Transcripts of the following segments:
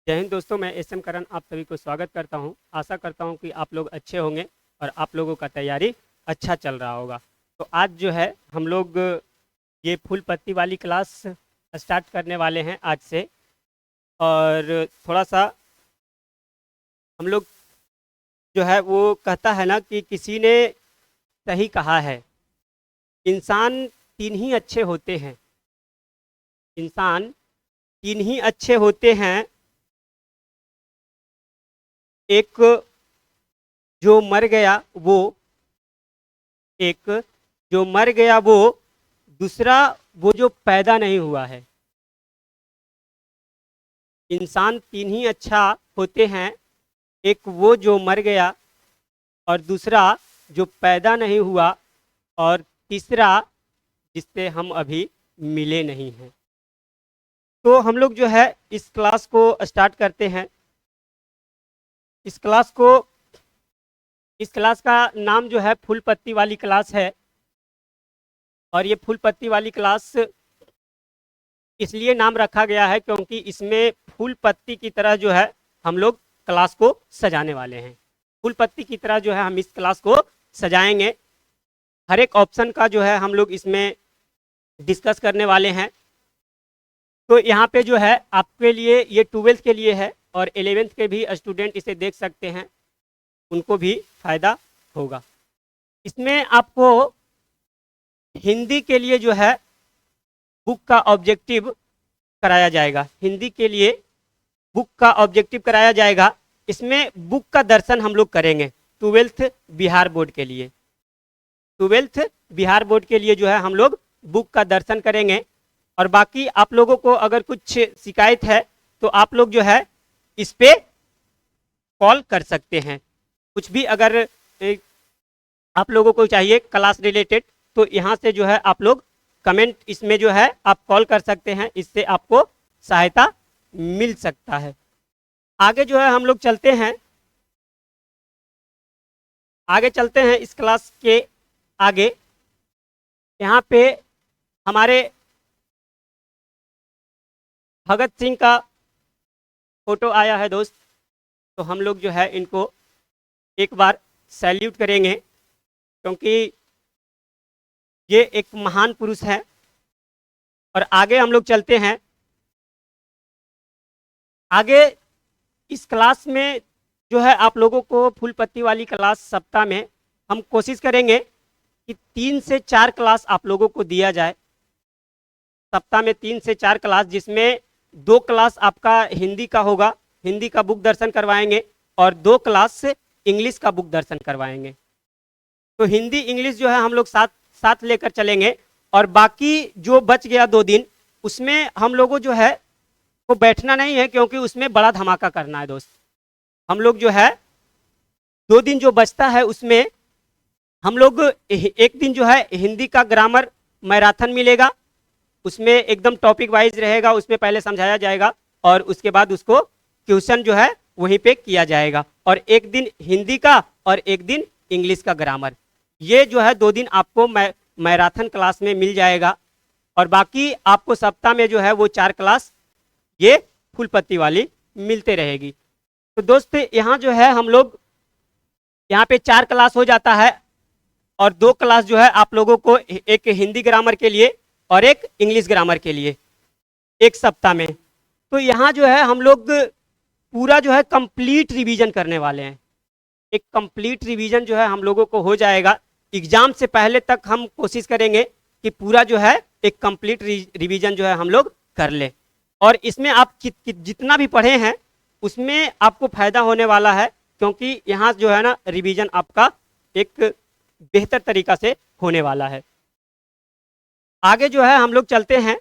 जय हिंद दोस्तों, मैं एस एम करण आप सभी को स्वागत करता हूं। आशा करता हूं कि आप लोग अच्छे होंगे और आप लोगों का तैयारी अच्छा चल रहा होगा। तो आज जो है हम लोग ये फूल पत्ती वाली क्लास स्टार्ट करने वाले हैं आज से। और थोड़ा सा हम लोग जो है वो कहता है ना कि किसी ने सही कहा है, इंसान तीन ही अच्छे होते हैं। इंसान तीन ही अच्छे होते हैं। एक जो मर गया वो, एक जो मर गया वो, दूसरा वो जो पैदा नहीं हुआ है। इंसान तीन ही अच्छा होते हैं। एक वो जो मर गया, और दूसरा जो पैदा नहीं हुआ, और तीसरा जिससे हम अभी मिले नहीं हैं। तो हम लोग जो है इस क्लास को स्टार्ट करते हैं। इस क्लास को इस क्लास का नाम जो है फूल पत्ती वाली क्लास है। और ये फूल पत्ती वाली क्लास इसलिए नाम रखा गया है क्योंकि इसमें फूल पत्ती की तरह जो है हम लोग क्लास को सजाने वाले हैं। फूल पत्ती की तरह जो है हम इस क्लास को सजाएंगे। हर एक ऑप्शन का जो है हम लोग इसमें डिस्कस करने वाले हैं। तो यहाँ पे जो है आपके लिए ये 12th के लिए है, और 11th के भी स्टूडेंट इसे देख सकते हैं, उनको भी फायदा होगा। इसमें आपको हिंदी के लिए जो है बुक का ऑब्जेक्टिव कराया जाएगा। हिंदी के लिए बुक का ऑब्जेक्टिव कराया जाएगा। इसमें बुक का दर्शन हम लोग करेंगे 12th बिहार बोर्ड के लिए। 12th बिहार बोर्ड के लिए जो है हम लोग बुक का दर्शन करेंगे। और बाकी आप लोगों को अगर कुछ शिकायत है तो आप लोग जो है इस पे कॉल कर सकते हैं। कुछ भी अगर आप लोगों को चाहिए क्लास रिलेटेड, तो यहाँ से जो है आप लोग कमेंट इसमें जो है आप कॉल कर सकते हैं। इससे आपको सहायता मिल सकता है। आगे जो है हम लोग चलते हैं। आगे चलते हैं इस क्लास के आगे। यहाँ पे हमारे भगत सिंह का फोटो आया है दोस्त। तो हम लोग जो है इनको एक बार सैल्यूट करेंगे क्योंकि ये एक महान पुरुष है। और आगे हम लोग चलते हैं। आगे इस क्लास में जो है आप लोगों को फूल पत्ती वाली क्लास सप्ताह में हम कोशिश करेंगे कि 3 से 4 क्लास आप लोगों को दिया जाए। सप्ताह में 3 से 4 क्लास, जिसमें 2 क्लास आपका हिंदी का होगा, हिंदी का बुक दर्शन करवाएंगे, और 2 क्लास इंग्लिश का बुक दर्शन करवाएंगे। तो हिंदी इंग्लिश जो है हम लोग साथ साथ लेकर चलेंगे। और बाकी जो बच गया 2 दिन, उसमें हम लोगों जो है वो बैठना नहीं है क्योंकि उसमें बड़ा धमाका करना है दोस्त। हम लोग जो है 2 दिन जो बचता है उसमें हम लोग एक दिन जो है हिंदी का ग्रामर मैराथन मिलेगा। उसमें एकदम टॉपिक वाइज रहेगा, उसमें पहले समझाया जाएगा और उसके बाद उसको क्वेश्चन जो है वहीं पे किया जाएगा। और एक दिन हिंदी का और एक दिन इंग्लिश का ग्रामर। ये जो है 2 दिन आपको मैराथन क्लास में मिल जाएगा। और बाकी आपको सप्ताह में जो है वो 4 क्लास ये फूल पत्ती वाली मिलते रहेगी। तो दोस्त यहाँ जो है हम लोग यहाँ पे 4 क्लास हो जाता है, और 2 क्लास जो है आप लोगों को, एक हिंदी ग्रामर के लिए और एक इंग्लिश ग्रामर के लिए, एक सप्ताह में। तो यहाँ जो है हम लोग पूरा जो है कंप्लीट रिवीजन करने वाले हैं। एक कंप्लीट रिवीजन जो है हम लोगों को हो जाएगा। एग्जाम से पहले तक हम कोशिश करेंगे कि पूरा जो है एक कंप्लीट रिवीजन जो है हम लोग कर ले। और इसमें आप जितना भी पढ़े हैं उसमें आपको फायदा होने वाला है, क्योंकि यहाँ जो है ना रिवीजन आपका एक बेहतर तरीका से होने वाला है। आगे जो है हम लोग चलते हैं।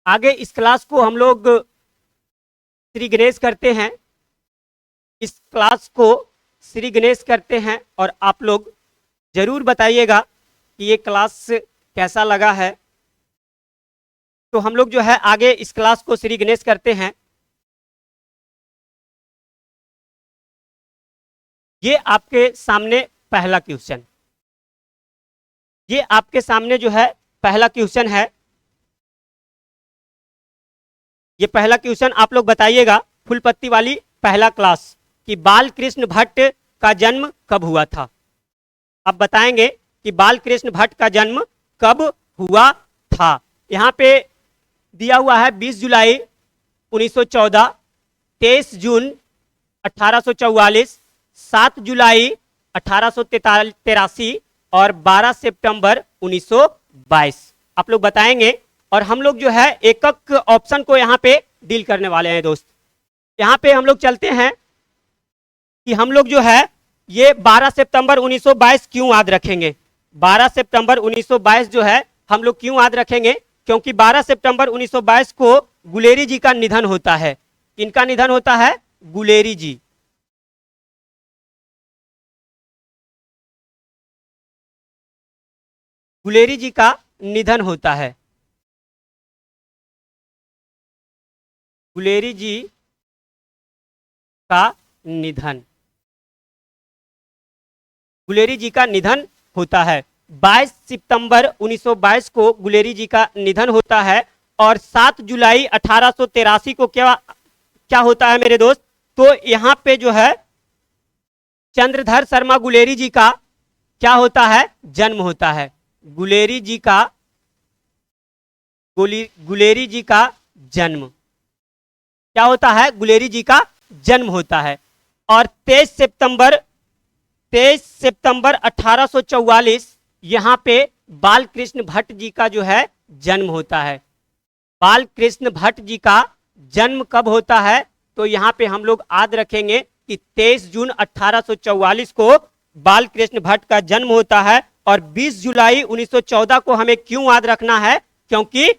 आगे इस क्लास को हम लोग श्री गणेश करते हैं। इस क्लास को श्री गणेश करते हैं, और आप लोग जरूर बताइएगा कि ये क्लास कैसा लगा है। तो हम लोग जो है आगे इस क्लास को श्री गणेश करते हैं। ये आपके सामने पहला क्वेश्चन, ये आपके सामने जो है पहला क्वेश्चन है। ये पहला क्वेश्चन आप लोग बताइएगा, फूल पत्ती वाली पहला क्लास, कि बाल कृष्ण भट्ट का जन्म कब हुआ था। आप बताएंगे कि बाल कृष्ण भट्ट का जन्म कब हुआ था। यहाँ पे दिया हुआ है 20 जुलाई 1914, 23 जून 1844, 7 जुलाई 1883 और 12 सितंबर 1922। आप लोग बताएंगे और हम लोग जो है एक एक ऑप्शन को यहाँ पे डील करने वाले हैं दोस्त। यहाँ पे हम लोग चलते हैं कि हम लोग जो है ये 12 सितंबर 1922 क्यों याद रखेंगे। 12 सितंबर 1922 जो है हम लोग क्यों याद रखेंगे, क्योंकि 12 सितंबर 1922 को गुलेरी जी का निधन होता है। किनका निधन होता है? गुलेरी जी। गुलेरी जी का निधन होता है। गुलेरी जी का निधन, गुलेरी जी का निधन होता है। 22 सितंबर 1922 को गुलेरी जी का निधन होता है और 7 जुलाई 1883 को क्या क्या होता है मेरे दोस्त? तो यहाँ पे जो है चंद्रधर शर्मा गुलेरी जी का क्या होता है? जन्म होता है। गुलेरी जी का गुलेरी जी का जन्म क्या होता है? गुलेरी जी का जन्म होता है। और 23 सितंबर 1844 यहाँ पे बाल कृष्ण भट्ट जी का जो है जन्म होता है। बाल कृष्ण भट्ट जी का जन्म कब होता है? तो यहाँ पे हम लोग याद रखेंगे कि 23 जून 1844 को बाल कृष्ण भट्ट का जन्म होता है। और 20 जुलाई 1914 को हमें क्यों याद रखना है? क्योंकि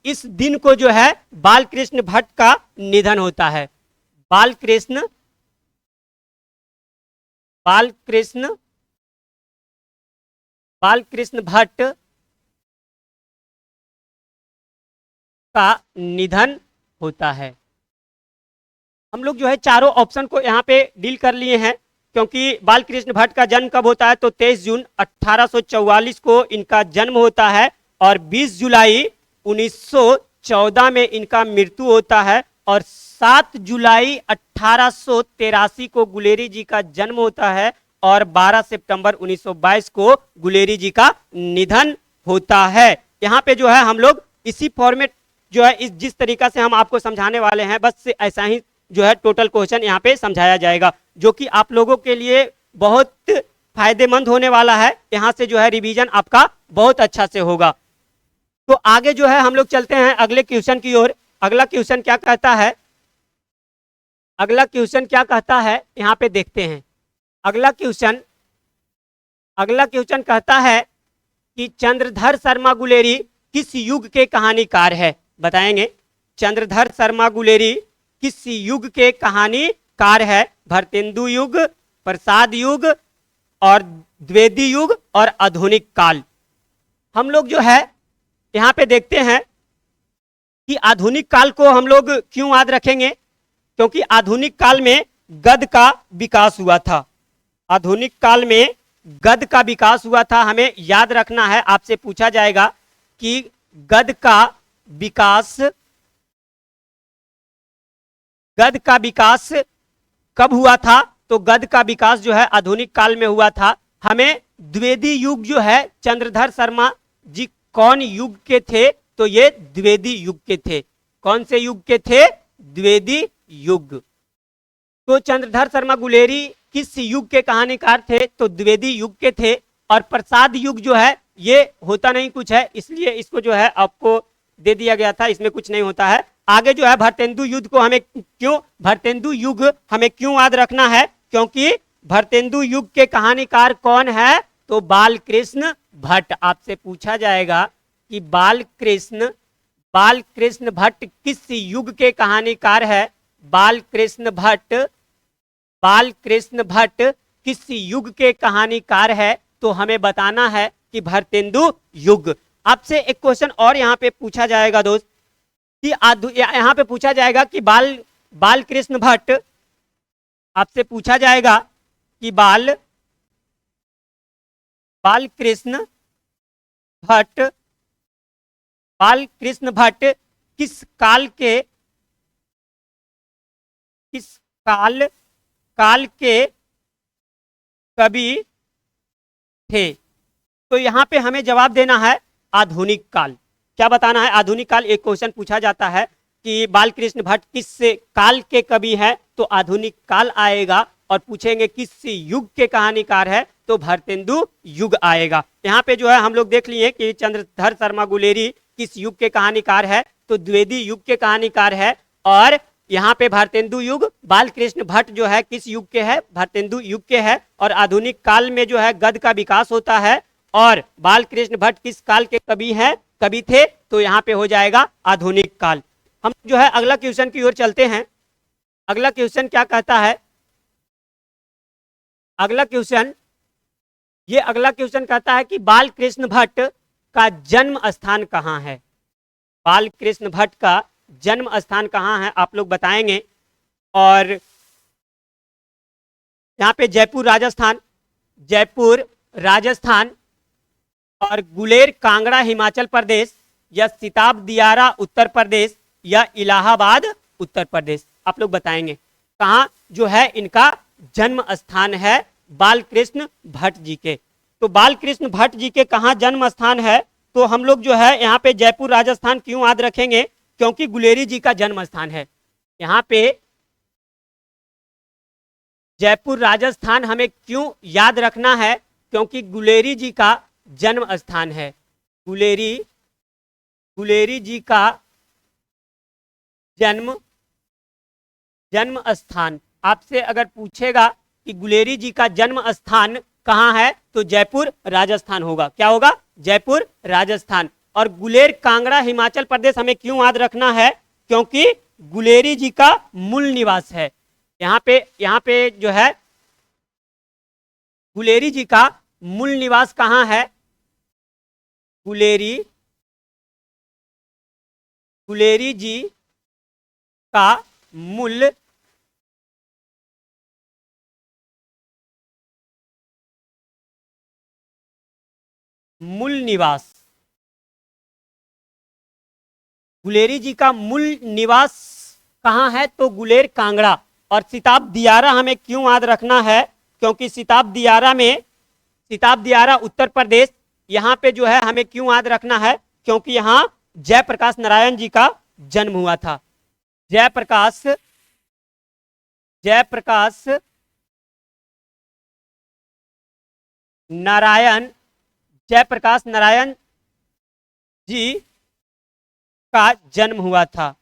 इस दिन को जो है बाल कृष्ण भट्ट का निधन होता है। बाल कृष्ण भट्ट का निधन होता है। हम लोग जो है चारों ऑप्शन को यहाँ पे डील कर लिए हैं, क्योंकि बाल कृष्ण भट्ट का जन्म कब होता है? तो 23 जून 1844 को इनका जन्म होता है और 20 जुलाई 1914 में इनका मृत्यु होता है और 7 जुलाई 1883 को गुलेरी जी का जन्म होता है और 12 सितंबर 1922 को गुलेरी जी का निधन होता है। यहाँ पे जो है हम लोग इसी फॉर्मेट जो है इस जिस तरीका से हम आपको समझाने वाले हैं, बस ऐसा ही जो है टोटल क्वेश्चन यहाँ पे समझाया जाएगा, जो कि आप लोगों के लिए बहुत फायदेमंद होने वाला है। यहाँ से जो है रिवीजन आपका बहुत अच्छा से होगा। तो आगे जो है हम लोग चलते हैं अगले क्वेश्चन की ओर। अगला क्वेश्चन क्या कहता है? अगला क्वेश्चन क्या कहता है यहाँ पे देखते हैं। अगला क्वेश्चन कहता है कि चंद्रधर शर्मा गुलेरी किस युग के कहानीकार है? बताएंगे। चंद्रधर शर्मा गुलेरी किस युग के कहानीकार है? भरतेंदु युग, प्रसाद युग और द्विवेदी युग और आधुनिक काल। हम लोग जो है यहाँ पे देखते हैं कि आधुनिक काल को हम लोग क्यों याद रखेंगे? क्योंकि आधुनिक काल में गद्य का विकास हुआ था। आधुनिक काल में गद्य का विकास हुआ था। हमें याद रखना है, आपसे पूछा जाएगा कि गद्य का विकास कब हुआ था? तो गद्य का विकास जो है आधुनिक काल में हुआ था। हमें द्विवेदी युग जो है, चंद्रधर शर्मा जी कौन युग के थे? तो ये द्विवेदी युग के थे। कौन से युग के थे? द्विवेदी युग। तो चंद्रधर शर्मा गुलेरी किस युग के कहानीकार थे? तो द्विवेदी युग के थे। और प्रसाद युग जो है ये होता नहीं कुछ है, इसलिए इसको जो है आपको दे दिया गया था, इसमें कुछ नहीं होता है। आगे जो है भरतेंदु युग हमें क्यों याद रखना है? क्योंकि भरतेंदु युग के कहानीकार कौन है? तो बाल कृष्ण भट्ट। आपसे पूछा जाएगा कि बाल कृष्ण भट्ट किस युग के कहानीकार है? बाल कृष्ण भट्ट किस युग के कहानीकार है? तो हमें बताना है कि भरतेंदु युग। आपसे एक क्वेश्चन और यहाँ पे पूछा जाएगा दोस्त, कि यहाँ पे पूछा जाएगा कि बाल कृष्ण भट्ट, आपसे पूछा जाएगा कि बाल कृष्ण भट्ट किस काल के कवि थे? तो यहाँ पे हमें जवाब देना है आधुनिक काल। क्या बताना है? आधुनिक काल। एक क्वेश्चन पूछा जाता है कि बालकृष्ण भट्ट किस काल के कवि हैं, तो आधुनिक काल आएगा। और पूछेंगे किस युग के कहानीकार है, तो भरतेंदु युग आएगा। यहाँ पे जो है हम लोग देख लिए कि चंद्रधर शर्मा गुलेरी किस युग के कहानीकार है, तो द्विवेदी युग के कहानीकार है। और यहाँ पे भारतेंदु युग, बालकृष्ण भट्ट जो है किस युग के है, भारतेंदु युग के है। और आधुनिक काल में जो है गद्य का विकास होता है। और बालकृष्ण भट्ट किस काल के कवि थे, तो यहाँ पे हो जाएगा आधुनिक काल। हम जो है अगला क्वेश्चन की ओर चलते हैं। अगला क्वेश्चन क्या कहता है? अगला क्वेश्चन कहता है कि बालकृष्ण भट्ट का जन्म स्थान कहाँ है? बालकृष्ण भट्ट का जन्म स्थान कहाँ है, आप लोग बताएंगे। और यहाँ पे जयपुर राजस्थान और गुलेर कांगड़ा हिमाचल प्रदेश, या सिताब दियारा उत्तर प्रदेश, या इलाहाबाद उत्तर प्रदेश, आप लोग बताएंगे कहाँ जो है इनका जन्म स्थान है बालकृष्ण भट्ट जी के। तो बालकृष्ण भट्ट जी के कहाँ जन्म स्थान है, तो हम लोग जो है यहाँ पे जयपुर राजस्थान क्यों याद रखेंगे, क्योंकि गुलेरी जी का जन्म स्थान है। यहाँ पे जयपुर राजस्थान हमें क्यों याद रखना है, क्योंकि गुलेरी जी का जन्म स्थान है। गुलेरी जी का जन्म स्थान। आपसे अगर पूछेगा कि गुलेरी जी का जन्म स्थान कहाँ है, तो जयपुर राजस्थान होगा। क्या होगा? जयपुर राजस्थान। और गुलेर कांगड़ा हिमाचल प्रदेश हमें क्यों याद रखना है, क्योंकि गुलेरी जी का मूल निवास है। यहाँ पे जो है गुलेरी जी का मूल निवास कहाँ है? गुलेरी जी का मूल निवास, गुलेरी जी का मूल निवास कहाँ है, तो गुलेर कांगड़ा। और सिताब दियारा हमें क्यों याद रखना है, क्योंकि सिताब दियारा उत्तर प्रदेश, यहाँ पे जो है हमें क्यों याद रखना है, क्योंकि यहाँ जयप्रकाश नारायण जी का जन्म हुआ था। जयप्रकाश नारायण जी का जन्म हुआ था।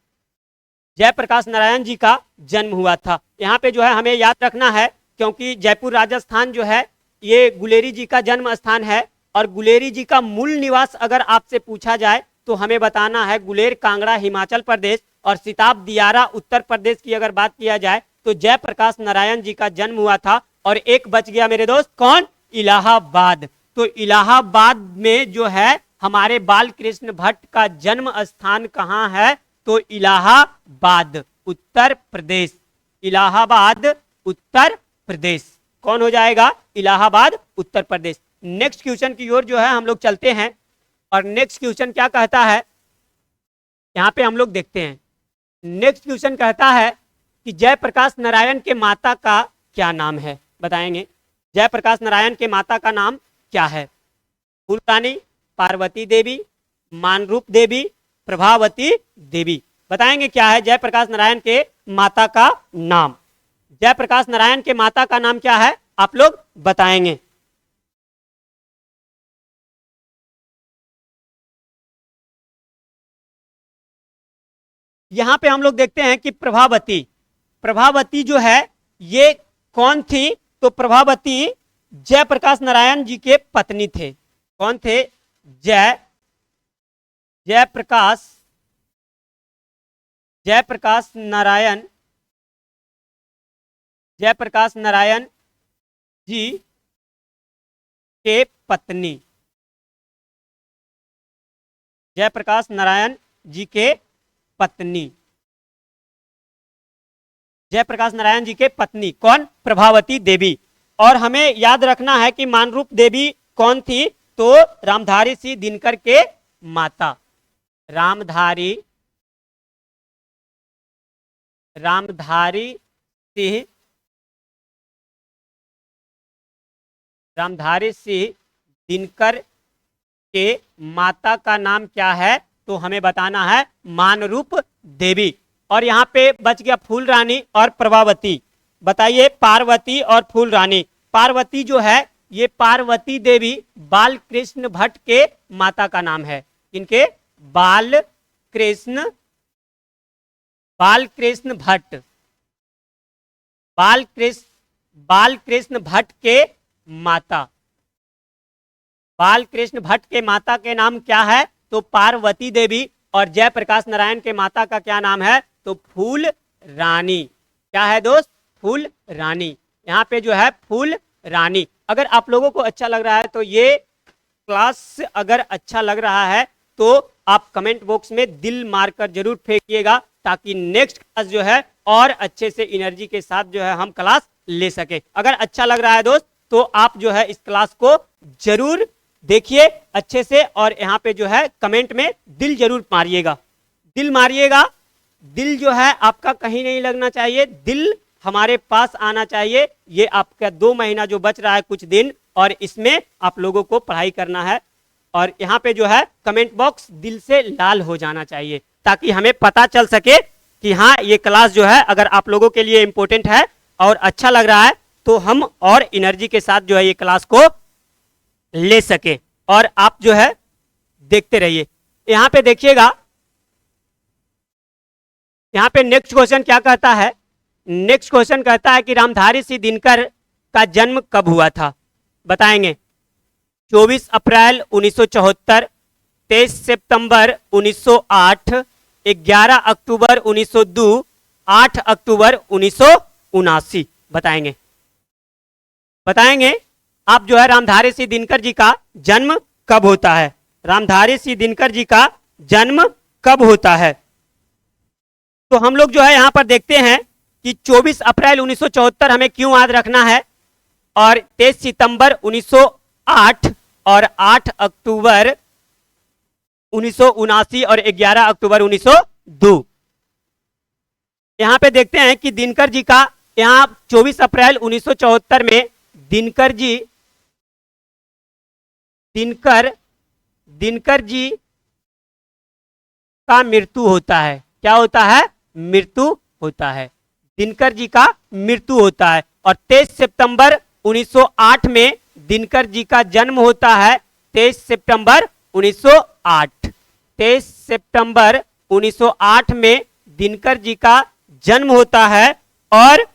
जयप्रकाश नारायण जी का जन्म हुआ था। यहाँ पे जो है हमें याद रखना है, क्योंकि जयपुर राजस्थान जो है ये गुलेरी जी का जन्म स्थान है। और गुलेरी जी का मूल निवास अगर आपसे पूछा जाए, तो हमें बताना है गुलेर कांगड़ा हिमाचल प्रदेश, और सिताब दियारा उत्तर प्रदेश की अगर बात किया जाए, तो जयप्रकाश नारायण जी का जन्म हुआ था। और एक बच गया मेरे दोस्त, कौन? इलाहाबाद। तो इलाहाबाद में जो है हमारे बालकृष्ण भट्ट का जन्म स्थान कहाँ है, तो इलाहाबाद उत्तर प्रदेश। इलाहाबाद उत्तर प्रदेश कौन हो जाएगा? इलाहाबाद उत्तर प्रदेश। नेक्स्ट क्वेश्चन की ओर जो है हम लोग चलते हैं। और नेक्स्ट क्वेश्चन क्या कहता है, यहाँ पे हम लोग देखते हैं। नेक्स्ट क्वेश्चन कहता है कि जयप्रकाश नारायण के माता का क्या नाम है, बताएंगे। जयप्रकाश नारायण के माता का नाम क्या है? फूलरानी, पार्वती देवी, मानरूप देवी, प्रभावती देवी, बताएंगे क्या है जयप्रकाश नारायण के माता का नाम। जयप्रकाश नारायण के माता का नाम क्या है, आप लोग बताएंगे। यहां पे हम लोग देखते हैं कि प्रभावती जो है ये कौन थी, तो प्रभावती जयप्रकाश नारायण जी के पत्नी थे। कौन थे? जयप्रकाश नारायण जी के पत्नी। जयप्रकाश नारायण जी के पत्नी। जयप्रकाश नारायण जी के पत्नी कौन? प्रभावती देवी। और हमें याद रखना है कि मानरूप देवी कौन थी, तो रामधारी सिंह दिनकर के माता। रामधारी रामधारी सिंह दिनकर के माता का नाम क्या है? तो हमें बताना है मानरूप देवी। और यहाँ पे बच गया फूल रानी और प्रभावती। बताइए पार्वती और फूल रानी। पार्वती जो है ये पार्वती देवी बालकृष्ण भट्ट के माता का नाम है। इनके बालकृष्ण भट्ट, बालकृष्ण भट्ट के माता, बालकृष्ण भट्ट के माता के नाम क्या है? तो पार्वती देवी। और जयप्रकाश नारायण के माता का क्या नाम है? तो फूल रानी। क्या है दोस्त? फूल रानी। यहाँ पे जो है फूल रानी। अगर आप लोगों को अच्छा लग रहा है तो ये क्लास अगर अच्छा लग रहा है तो आप कमेंट बॉक्स में दिल मारकर जरूर फेंकिएगा, ताकि नेक्स्ट क्लास जो है और अच्छे से एनर्जी के साथ जो है हम क्लास ले सके। अगर अच्छा लग रहा है दोस्त तो आप जो है इस क्लास को जरूर देखिए अच्छे से, और यहाँ पे जो है कमेंट में दिल जरूर मारिएगा, दिल मारिएगा। दिल जो है आपका कहीं नहीं लगना चाहिए, दिल हमारे पास आना चाहिए। ये आपका 2 महीना जो बच रहा है कुछ दिन, और इसमें आप लोगों को पढ़ाई करना है। और यहाँ पे जो है कमेंट बॉक्स दिल से लाल हो जाना चाहिए, ताकि हमें पता चल सके कि हाँ ये क्लास जो है अगर आप लोगों के लिए इम्पोर्टेंट है और अच्छा लग रहा है तो हम और एनर्जी के साथ जो है ये क्लास को ले सके। और आप जो है देखते रहिए। यहाँ पे देखिएगा, यहाँ पे नेक्स्ट क्वेश्चन क्या कहता है? नेक्स्ट क्वेश्चन कहता है कि रामधारी सिंह दिनकर का जन्म कब हुआ था? बताएंगे। 24 अप्रैल 1974, 23 सितंबर 1908, 11 अक्टूबर 1902, 8 अक्टूबर 1979। बताएंगे, बताएंगे आप जो है रामधारी सिंह दिनकर जी का जन्म कब होता है? रामधारी सिंह दिनकर जी का जन्म कब होता है? तो हम लोग जो है यहां पर देखते हैं कि 24 अप्रैल 1974 हमें क्यों याद रखना है, और 23 सितंबर 1908 और 8 अक्टूबर 1979 और 11 अक्टूबर 1902। यहां पे देखते हैं कि दिनकर जी का यहां 24 अप्रैल 1974 में दिनकर जी का मृत्यु होता है। क्या होता है? मृत्यु होता है। दिनकर जी का मृत्यु होता है। और 23 सितंबर 1908 में दिनकर जी का जन्म होता है। 23 सितंबर 1908, 23 सितंबर 1908 में दिनकर जी का जन्म होता है। और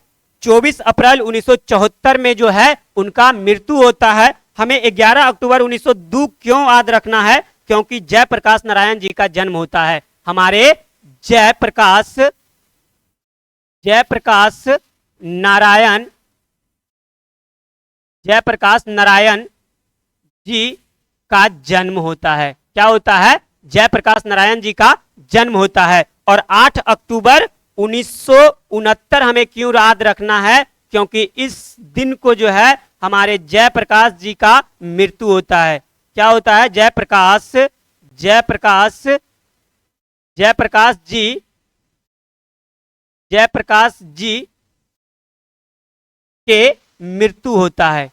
24 अप्रैल 1974 में जो है उनका मृत्यु होता है। हमें 11 अक्टूबर 1902 क्यों याद रखना है? क्योंकि जयप्रकाश नारायण जी का जन्म होता है। हमारे जयप्रकाश नारायण जी का जन्म होता है। क्या होता है? जयप्रकाश नारायण जी का जन्म होता है। और 8 अक्टूबर 1969 हमें क्यों याद रखना है? क्योंकि इस दिन को जो है हमारे जयप्रकाश जी का मृत्यु होता है। क्या होता है? जयप्रकाश जी के मृत्यु होता है।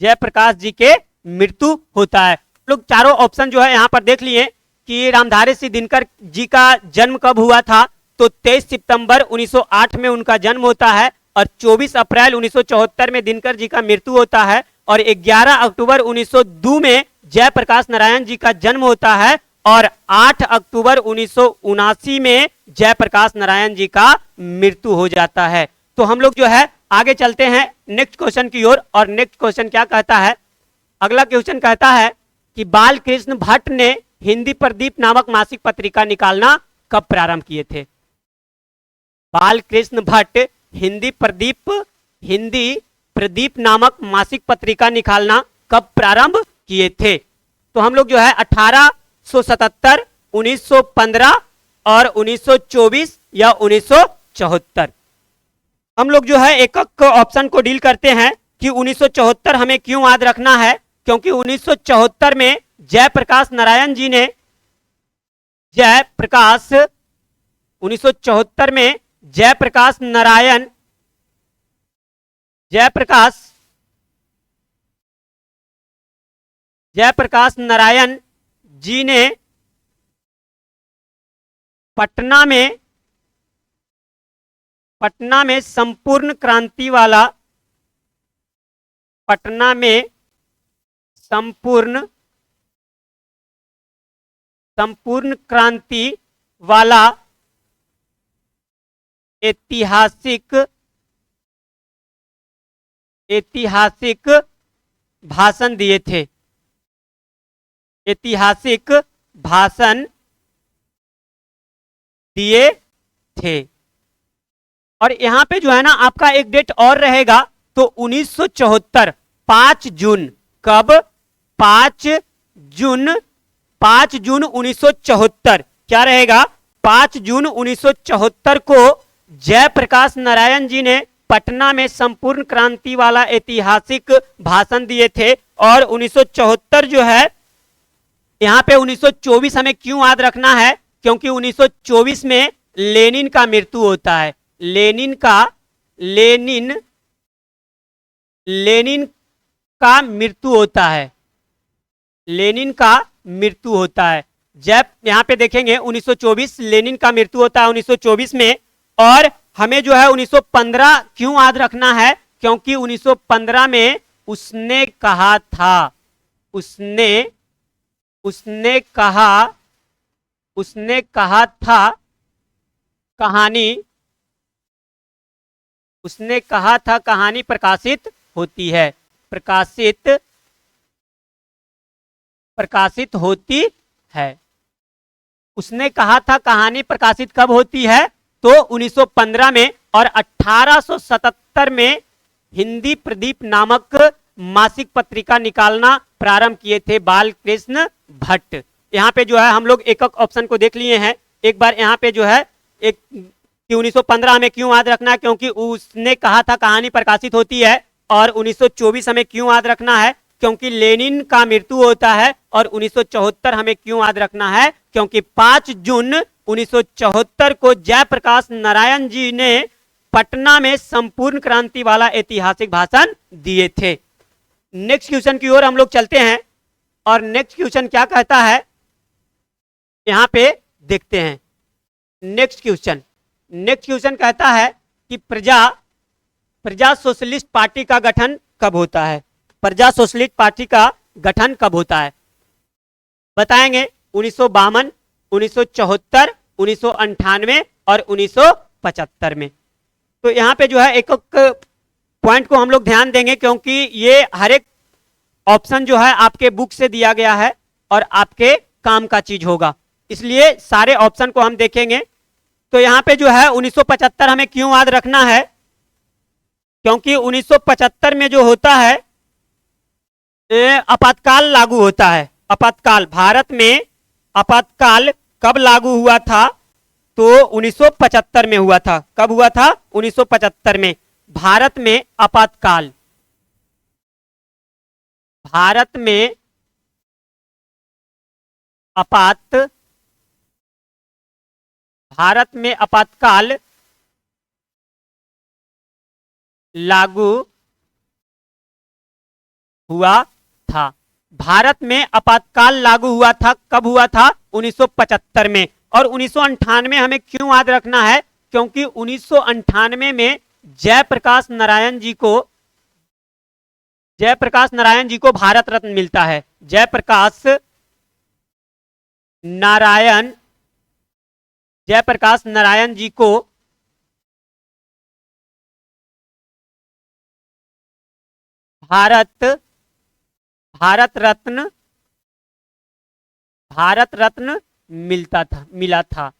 जयप्रकाश जी के मृत्यु होता है। लोग चारों ऑप्शन जो है यहां पर देख लिए कि रामधारी सिंह दिनकर जी का जन्म कब हुआ था। तो 23 सितंबर 1908 में उनका जन्म होता है, और 24 अप्रैल 1974 में दिनकर जी का मृत्यु होता है, और 11 अक्टूबर 1902 में जयप्रकाश नारायण जी का जन्म होता है, और 8 अक्टूबर 1979 में जयप्रकाश नारायण जी का मृत्यु हो जाता है। तो हम लोग जो है आगे चलते हैं नेक्स्ट क्वेश्चन की ओर। और नेक्स्ट क्वेश्चन क्या कहता है? अगला क्वेश्चन कहता है कि बालकृष्ण भट्ट ने हिंदी प्रदीप नामक मासिक पत्रिका निकालना कब प्रारंभ किए थे? बालकृष्ण भट्ट हिंदी प्रदीप नामक मासिक पत्रिका निकालना कब प्रारंभ किए थे? तो हम लोग जो है 1877, 1915 और 1924 या 1974। हम लोग जो है एक एक ऑप्शन को डील करते हैं कि 1974 हमें क्यों याद रखना है। क्योंकि 1974 में जयप्रकाश नारायण जी ने 1974 में जयप्रकाश नारायण जी ने पटना में संपूर्ण क्रांति वाला संपूर्ण क्रांति वाला ऐतिहासिक भाषण दिए थे। ऐतिहासिक भाषण दिए थे। और यहां पे जो है ना आपका एक डेट और रहेगा, तो 1974 5 जून, कब? 5 जून 1974 क्या रहेगा? 5 जून 1974 को जयप्रकाश नारायण जी ने पटना में संपूर्ण क्रांति वाला ऐतिहासिक भाषण दिए थे। और 1974 जो है, यहां पे 1924 हमें क्यों याद रखना है? क्योंकि 1924 में लेनिन का मृत्यु होता है। लेनिन का मृत्यु होता है। लेनिन का मृत्यु होता है। जब यहां पे देखेंगे 1924 लेनिन का मृत्यु होता है 1924 में। और हमें जो है 1915 क्यों याद रखना है? क्योंकि 1915 में उसने कहा था कहानी प्रकाशित होती है। प्रकाशित होती है। उसने कहा था कहानी प्रकाशित कब होती है? तो 1915 में। और 1877 में हिंदी प्रदीप नामक मासिक पत्रिका निकालना प्रारंभ किए थे बालकृष्ण भट्ट। यहाँ पे जो है हम लोग एक ऑप्शन को देख लिए हैं। एक बार यहाँ पे जो है एक कि 1915 हमें क्यों याद रखना है? क्योंकि उसने कहा था कहानी प्रकाशित होती है। और 1924 हमें क्यों याद रखना है? क्योंकि लेनिन का मृत्यु होता है। और 1974 हमें क्यों याद रखना है? क्योंकि 5 जून 1974 को जयप्रकाश नारायण जी ने पटना में संपूर्ण क्रांति वाला ऐतिहासिक भाषण दिए थे। नेक्स्ट क्वेश्चन की ओर हम लोग चलते हैं। और नेक्स्ट क्वेश्चन क्या कहता है यहां पे देखते हैं। नेक्स्ट क्वेश्चन कहता है कि प्रजा सोशलिस्ट पार्टी का गठन कब होता है? प्रजा सोशलिस्ट पार्टी का गठन कब होता है? बताएंगे 1952, 1974, 1998 और 1975 में। तो यहाँ पे जो है एक पॉइंट को हम लोग ध्यान देंगे, क्योंकि ये हर एक ऑप्शन जो है आपके बुक से दिया गया है और आपके काम का चीज होगा, इसलिए सारे ऑप्शन को हम देखेंगे। तो यहाँ पे जो है 1975 हमें क्यों याद रखना है? क्योंकि 1975 में जो होता है आपातकाल लागू होता है। आपातकाल, भारत में आपातकाल कब लागू हुआ था? तो 1975 में हुआ था। कब हुआ था? 1975 में। भारत में आपातकाल, भारत में आपातकाल लागू हुआ था। भारत में आपातकाल लागू हुआ था। कब हुआ था? 1975 में। और 1998 हमें क्यों याद रखना है? क्योंकि 1998 में जयप्रकाश नारायण जी को भारत रत्न मिलता है। जयप्रकाश नारायण जी को भारत रत्न मिला था।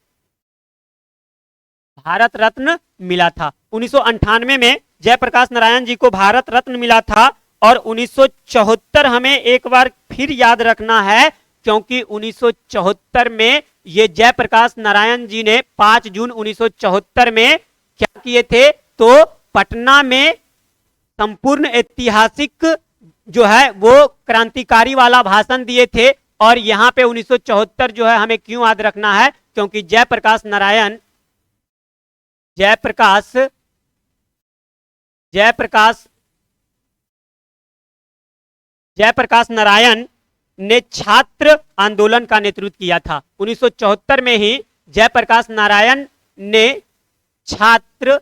भारत रत्न मिला था 1998 में जयप्रकाश नारायण जी को भारत रत्न मिला था। और 1974 हमें एक बार फिर याद रखना है, क्योंकि 1974 में ये जयप्रकाश नारायण जी ने 5 जून 1974 में क्या किए थे? तो पटना में संपूर्ण ऐतिहासिक जो है वो क्रांतिकारी वाला भाषण दिए थे। और यहाँ पे 1974 जो है हमें क्यों याद रखना है? क्योंकि जयप्रकाश नारायण जयप्रकाश जयप्रकाश जयप्रकाश नारायण ने छात्र आंदोलन का नेतृत्व किया था। 1974 में ही जयप्रकाश नारायण ने छात्र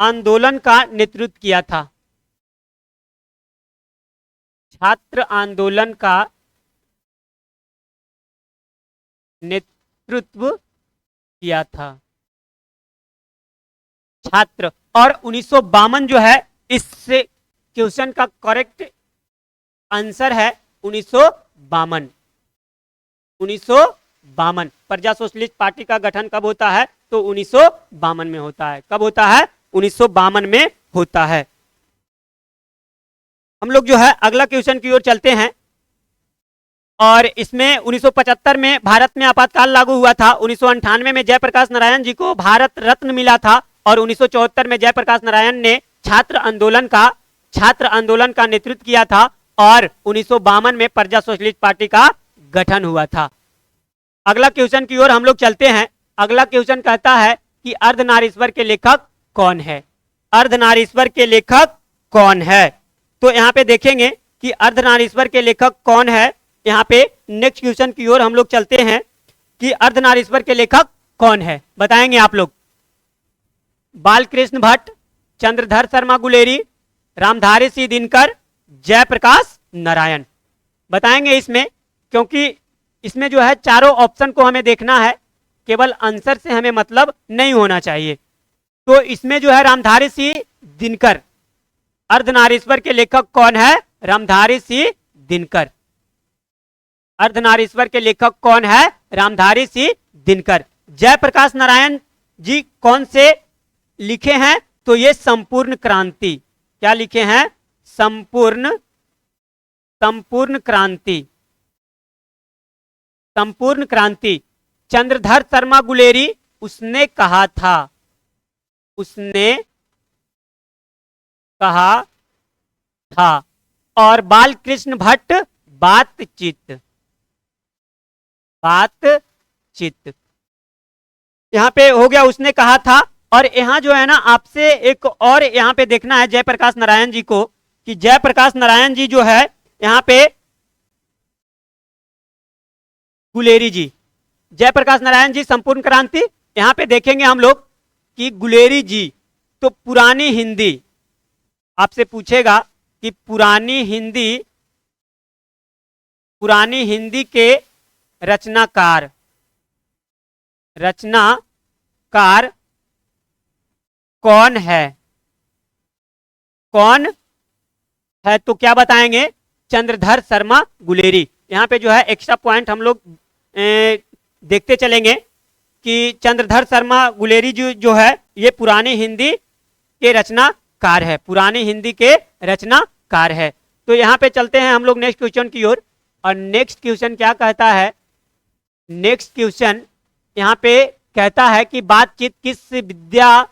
आंदोलन का नेतृत्व किया था। छात्र आंदोलन का नेतृत्व किया था छात्र। और 1952 जो है इस क्वेश्चन का करेक्ट आंसर है 1952। 1952 प्रजा सोशलिस्ट पार्टी का गठन कब होता है? तो 1952 में होता है। कब होता है? 1952 में होता है। हम लोग जो है अगला क्वेश्चन की ओर चलते हैं और इसमें 1975 में भारत में आपातकाल लागू हुआ था। 1998 में जयप्रकाश नारायण जी को भारत रत्न मिला था और 1974 में जयप्रकाश नारायण ने छात्र आंदोलन का नेतृत्व किया था और 1952 में प्रजा सोशलिस्ट पार्टी का गठन हुआ था। अगला क्वेश्चन की ओर हम लोग चलते हैं। अगला क्वेश्चन कहता है कि अर्धनारीश्वर के लेखक कौन है? अर्धनारीश्वर के लेखक कौन है? तो यहाँ पे देखेंगे कि अर्धनारीश्वर के लेखक कौन है। यहाँ पे नेक्स्ट क्वेश्चन की ओर हम लोग चलते हैं कि अर्धनारीश्वर के लेखक कौन है, बताएंगे आप लोग। बालकृष्ण भट्ट, चंद्रधर शर्मा गुलेरी, रामधारी सिंह दिनकर, जयप्रकाश नारायण। बताएंगे इसमें, क्योंकि इसमें जो है चारों ऑप्शन को हमें देखना है, केवल आंसर से हमें मतलब नहीं होना चाहिए। तो इसमें जो है रामधारी सिंह दिनकर, अर्धनारीश्वर के लेखक कौन है? रामधारी सिंह दिनकर। अर्धनारीश्वर के लेखक कौन है? रामधारी सिंह दिनकर। जयप्रकाश नारायण जी कौन से लिखे हैं? तो ये संपूर्ण क्रांति। क्या लिखे हैं? संपूर्ण क्रांति। संपूर्ण क्रांति। चंद्रधर शर्मा गुलेरी उसने कहा था और बालकृष्ण भट्ट बातचीत। यहां पे हो गया उसने कहा था। और यहां जो है ना आपसे एक और यहां पे देखना है जयप्रकाश नारायण जी को, कि जयप्रकाश नारायण जी जो है यहां पे गुलेरी जी, जयप्रकाश नारायण जी संपूर्ण क्रांति। यहां पे देखेंगे हम लोग कि गुलेरी जी तो पुरानी हिंदी, आपसे पूछेगा कि पुरानी हिंदी के रचनाकार कौन है? तो क्या बताएंगे? चंद्रधर शर्मा गुलेरी। यहाँ पे जो है एक्स्ट्रा पॉइंट हम लोग देखते चलेंगे कि चंद्रधर शर्मा गुलेरी जो है ये पुरानी हिंदी के रचनाकार है। पुरानी हिंदी के रचनाकार है। तो यहाँ पे चलते हैं हम लोग नेक्स्ट क्वेश्चन की ओर। और नेक्स्ट क्वेश्चन क्या कहता है? नेक्स्ट क्वेश्चन यहाँ पे कहता है कि बातचीत किस विद्या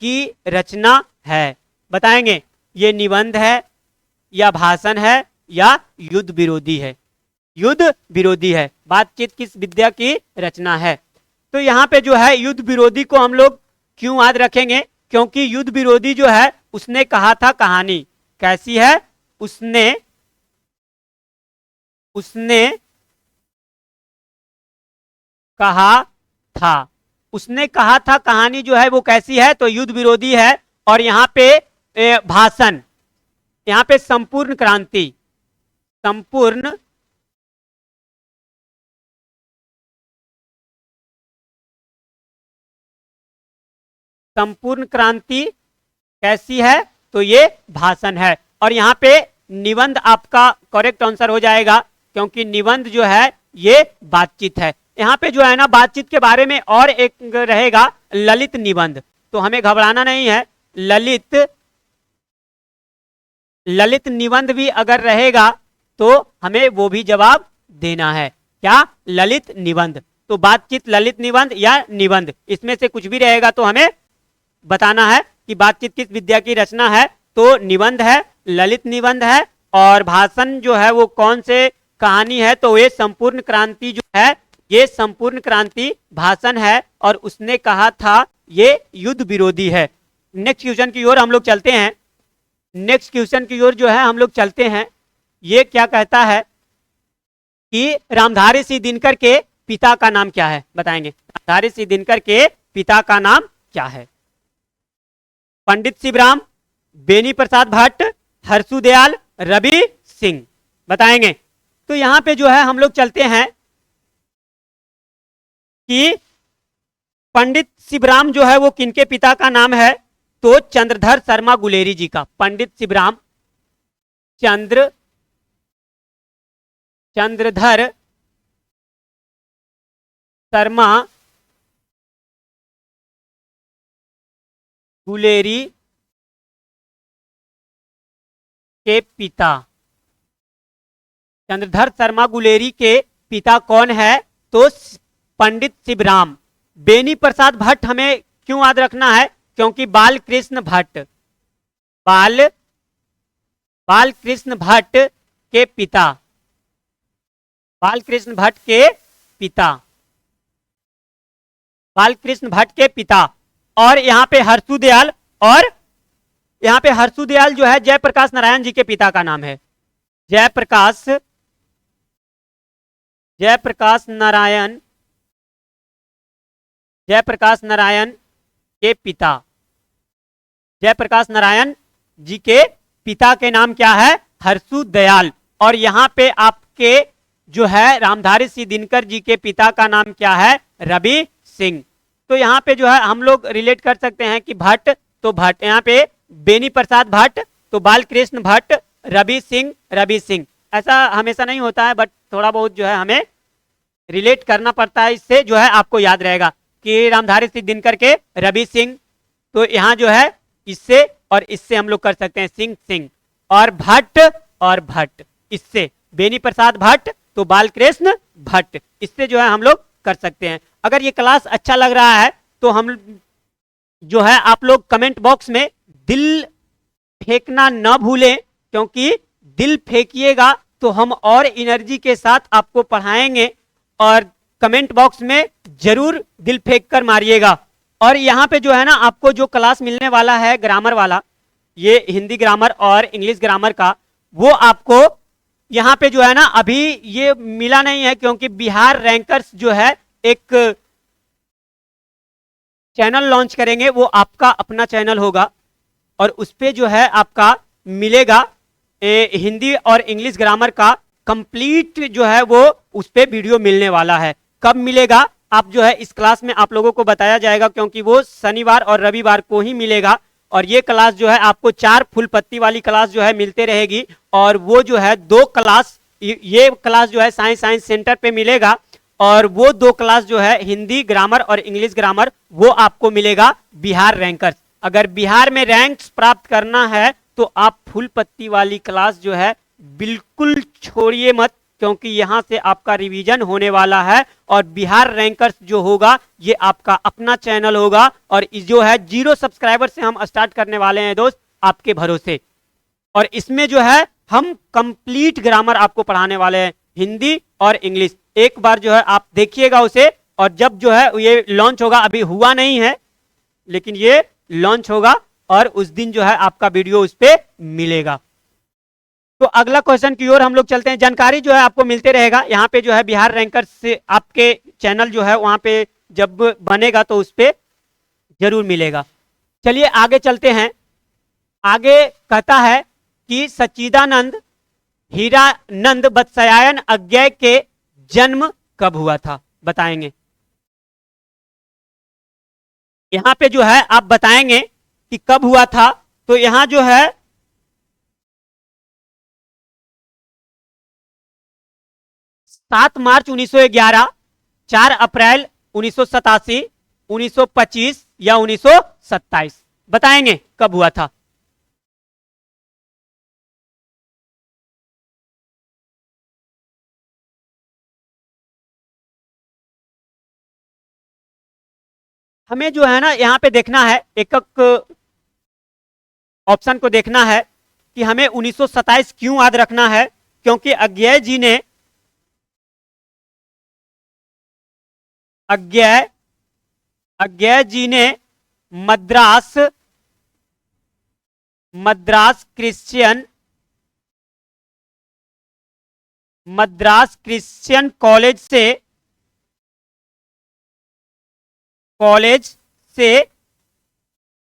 की रचना है? बताएंगे, ये निबंध है या भाषण है या युद्ध विरोधी है? युद्ध विरोधी है। बातचीत किस विद्या की रचना है? तो यहाँ पे जो है युद्ध विरोधी को हम लोग क्यों याद रखेंगे? क्योंकि युद्ध विरोधी जो है उसने कहा था कहानी। कैसी है? उसने कहा था कहानी जो है वो कैसी है? तो युद्ध विरोधी है। और यहाँ पे भाषण, यहाँ पे संपूर्ण क्रांति। संपूर्ण क्रांति कैसी है? तो ये भाषण है। और यहाँ पे निबंध आपका करेक्ट आंसर हो जाएगा, क्योंकि निबंध जो है ये बातचीत है। यहाँ पे जो है ना बातचीत के बारे में और एक रहेगा ललित निबंध, तो हमें घबराना नहीं है। ललित निबंध भी अगर रहेगा तो हमें वो भी जवाब देना है। क्या? ललित निबंध। तो बातचीत, ललित निबंध या निबंध, इसमें से कुछ भी रहेगा तो हमें बताना है कि बातचीत किस विद्या की रचना है। तो निबंध है, ललित निबंध है। और भाषण जो है वो कौन से कहानी है, तो ये संपूर्ण क्रांति जो है ये संपूर्ण क्रांति भाषण है और उसने कहा था ये युद्ध विरोधी है। नेक्स्ट क्वेश्चन की ओर हम लोग चलते हैं। नेक्स्ट क्वेश्चन की ओर जो है हम लोग चलते हैं। ये क्या कहता है कि रामधारी सिंह दिनकर के पिता का नाम क्या है, बताएंगे। रामधारी सिंह दिनकर के पिता का नाम क्या है? पंडित शिवराम, बेनी प्रसाद भट्ट, हर्षुदयाल, रवि सिंह, बताएंगे। तो यहां पे जो है हम लोग चलते हैं कि पंडित शिवराम जो है वो किनके पिता का नाम है? तो चंद्रधर शर्मा गुलेरी जी का। पंडित शिवराम चंद्रधर शर्मा गुलेरी के पिता। चंद्रधर शर्मा गुलेरी के पिता कौन है? तो पंडित शिवराम। बेनी प्रसाद भट्ट हमें क्यों याद रखना है? क्योंकि बाल कृष्ण भट्ट के पिता, बालकृष्ण भट्ट के पिता। और यहाँ पे हर्षुदयाल, और यहाँ पे हर्षुदयाल जो है जयप्रकाश नारायण जी के पिता का नाम है। जयप्रकाश नारायण के पिता। जयप्रकाश नारायण जी के पिता के नाम क्या है? हर्षुदयाल। और यहाँ पे आपके जो है रामधारी सिंह दिनकर जी के पिता का नाम क्या है? रवि सिंह। तो यहाँ पे जो है हम लोग रिलेट कर सकते हैं कि भट्ट तो भट्ट, यहाँ पे बेनी प्रसाद भट्ट तो बालकृष्ण भट्ट, रवि सिंह। ऐसा हमेशा नहीं होता है, बट थोड़ा बहुत जो है हमें रिलेट करना पड़ता है। इससे जो है आपको याद रहेगा कि रामधारी सिंह दिनकर के रवि सिंह, तो यहाँ जो है इससे और इससे हम लोग कर सकते हैं सिंह, और भट्ट इससे बेनी प्रसाद भट्ट तो बालकृष्ण भट्ट, इससे जो है हम लोग कर सकते हैं। अगर ये क्लास अच्छा लग रहा है तो हम जो है आप लोग कमेंट बॉक्स में दिल फेंकना न भूलें, क्योंकि दिल फेंकिएगा तो हम और एनर्जी के साथ आपको पढ़ाएंगे। और कमेंट बॉक्स में जरूर दिल फेंक कर मारिएगा। और यहाँ पे जो है ना आपको जो क्लास मिलने वाला है ग्रामर वाला, ये हिंदी ग्रामर और इंग्लिश ग्रामर का, वो आपको यहाँ पे जो है ना अभी ये मिला नहीं है, क्योंकि बिहार रैंकर्स जो है एक चैनल लॉन्च करेंगे। वो आपका अपना चैनल होगा और उस पे जो है आपका मिलेगा हिंदी और इंग्लिश ग्रामर का कंप्लीट जो है वो उस पे वीडियो मिलने वाला है। कब मिलेगा आप जो है इस क्लास में आप लोगों को बताया जाएगा, क्योंकि वो शनिवार और रविवार को ही मिलेगा। और ये क्लास जो है आपको 4 फुल पत्ती वाली क्लास जो है मिलते रहेगी। और वो जो है 2 क्लास, ये क्लास जो है साइंस सेंटर पे मिलेगा, और वो 2 क्लास जो है हिंदी ग्रामर और इंग्लिश ग्रामर वो आपको मिलेगा बिहार रैंकर्स। अगर बिहार में रैंक्स प्राप्त करना है तो आप फुल पत्ती वाली क्लास जो है बिल्कुल छोड़िए मत, क्योंकि यहाँ से आपका रिवीजन होने वाला है। और बिहार रैंकर्स जो होगा ये आपका अपना चैनल होगा, और जो है 0 सब्सक्राइबर से हम स्टार्ट करने वाले हैं दोस्त, आपके भरोसे। और इसमें जो है हम कंप्लीट ग्रामर आपको पढ़ाने वाले हैं, हिंदी और इंग्लिश। एक बार जो है आप देखिएगा उसे, और जब जो है ये लॉन्च होगा, अभी हुआ नहीं है लेकिन ये लॉन्च होगा, और उस दिन जो है आपका वीडियो उस पे मिलेगा। तो अगला क्वेश्चन की ओर हम लोग चलते हैं। जानकारी जो है आपको मिलते रहेगा यहाँ पे जो है बिहार रैंकर्स से आपके चैनल जो है वहां पे जब बनेगा तो उस पे जरूर मिलेगा। चलिए आगे चलते हैं। आगे कहता है कि सच्चिदानंद हीरानंद वत्स्यायन अज्ञेय के जन्म कब हुआ था, बताएंगे। यहाँ पे जो है आप बताएंगे कि कब हुआ था। तो यहाँ जो है 7 मार्च 1911, 4 अप्रैल 1987, 1925 या 1927, बताएंगे कब हुआ था। हमें जो है ना यहाँ पे देखना है, एक एक ऑप्शन को देखना है कि हमें 1927 क्यों याद रखना है, क्योंकि अज्ञेय जी ने अज्ञेय अज्ञेय जी ने मद्रास क्रिश्चियन कॉलेज से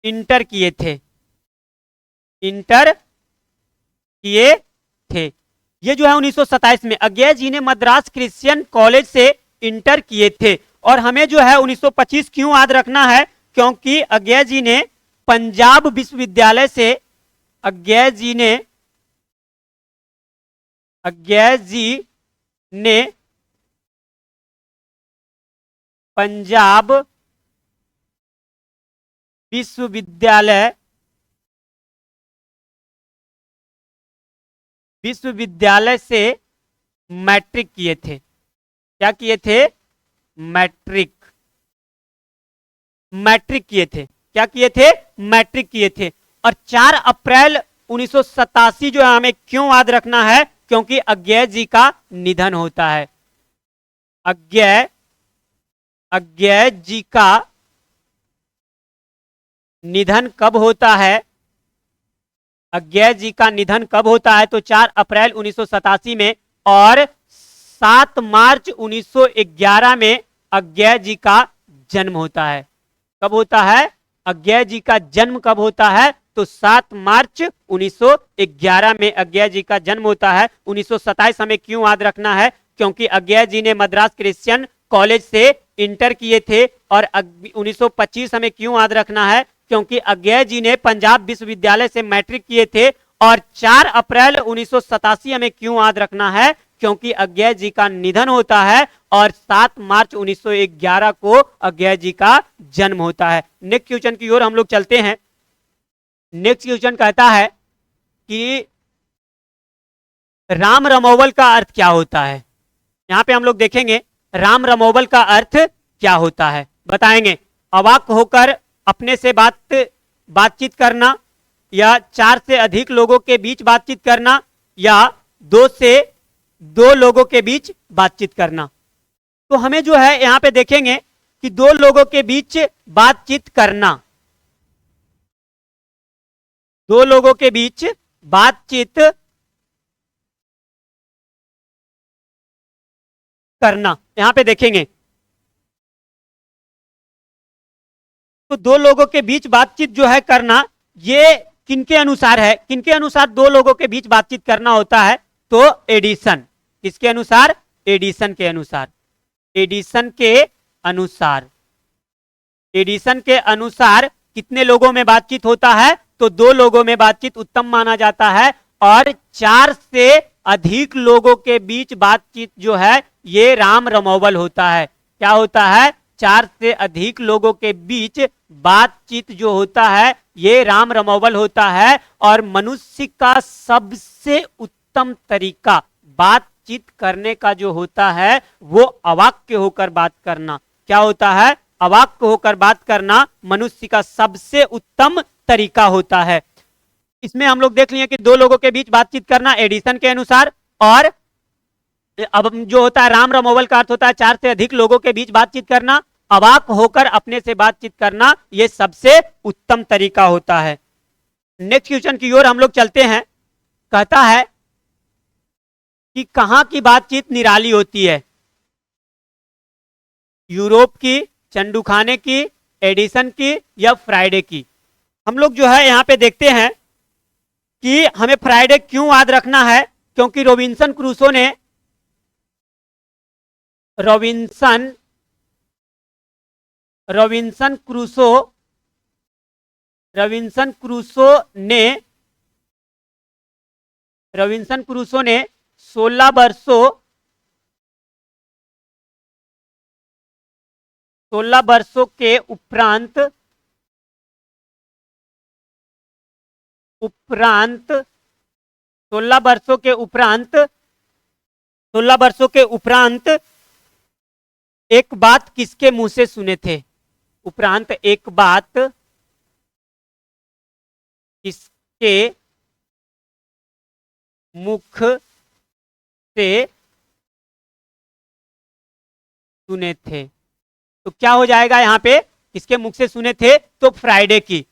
इंटर किए थे। ये जो है 1927 में अज्ञेय जी ने मद्रास क्रिश्चियन कॉलेज से इंटर किए थे। और हमें जो है 1925 क्यों याद रखना है, क्योंकि अज्ञेय जी ने पंजाब विश्वविद्यालय से अज्ञेय जी ने पंजाब विश्वविद्यालय से मैट्रिक किए थे। क्या किए थे? मैट्रिक किए थे। क्या किए थे? मैट्रिक किए थे। और 4 अप्रैल 1987 जो है हमें क्यों याद रखना है, क्योंकि अज्ञेय जी का निधन होता है। अज्ञेय जी का निधन कब होता है? अज्ञेय जी का निधन कब होता है? तो 4 अप्रैल 1987 में। और 7 मार्च 1911 में अज्ञेय जी का जन्म होता है। कब होता है? अज्ञेय जी का जन्म कब होता है? तो 7 मार्च 1911 में अज्ञेय जी का जन्म होता है। 1927 हमें क्यों याद रखना है? क्योंकि अज्ञेय जी ने मद्रास क्रिश्चियन कॉलेज से इंटर किए थे। और 1925 हमें क्यों याद रखना है? क्योंकि अज्ञेय जी ने पंजाब विश्वविद्यालय से मैट्रिक किए थे। और 4 अप्रैल 1987 हमें क्यों याद रखना है? क्योंकि अज्ञेय जी का निधन होता है। और 7 मार्च 1911 को अज्ञेय जी का जन्म होता है। नेक्स्ट क्वेश्चन की ओर हम लोग चलते हैं। नेक्स्ट क्वेश्चन कहता है कि राम रमोवल का अर्थ क्या होता है? यहां पे हम लोग देखेंगे राम रमोवल का अर्थ क्या होता है, बताएंगे। अवाक होकर अपने से बातचीत करना, या 4 से अधिक लोगों के बीच बातचीत करना, या 2 से 2 लोगों के बीच बातचीत करना। तो हमें जो है यहां पे देखेंगे कि 2 लोगों के बीच बातचीत करना, 2 लोगों के बीच बातचीत करना यहां पे देखेंगे। तो 2 लोगों के बीच बातचीत जो है करना, ये किनके अनुसार है? किनके अनुसार 2 लोगों के बीच बातचीत करना होता है? तो एडिसन। किसके अनुसार? एडिसन के अनुसार। एडिसन के अनुसार एडिसन के अनुसार कितने लोगों में बातचीत होता है? तो 2 लोगों में बातचीत उत्तम माना जाता है। और 4 से अधिक लोगों के बीच बातचीत जो है ये राम रमोवल होता है। क्या होता है? 4 से अधिक लोगों के बीच बातचीत जो होता है ये राम रमोवल होता है। और मनुष्य का सबसे उत्तम तरीका बातचीत करने का जो होता है वो अवाक्य होकर बात करना। क्या होता है? अवाक्य होकर बात करना मनुष्य का सबसे उत्तम तरीका होता है। इसमें हम लोग देख लिए कि 2 लोगों के बीच बातचीत करना एडिसन के अनुसार। और अब जो होता है राम रमोवल का अर्थ होता है 4 से अधिक लोगों के बीच बातचीत करना, अवाक होकर अपने से बातचीत करना, यह सबसे उत्तम तरीका होता है। नेक्स्ट क्वेश्चन की ओर हम लोग चलते हैं। कहता है कि कहां की बातचीत निराली होती है? यूरोप की, चंदूखाने की, एडिसन की, या फ्राइडे की? हम लोग जो है यहां पे देखते हैं कि हमें फ्राइडे क्यों याद रखना है, क्योंकि रॉबिन्सन क्रूसो ने 16 वर्षों के उपरांत 16 वर्षों के उपरांत एक बात किसके मुंह से सुने थे? उपरांत एक बात किसके मुख से सुने थे? तो क्या हो जाएगा यहाँ पे, किसके मुख से सुने थे, तो फ्राइडे की।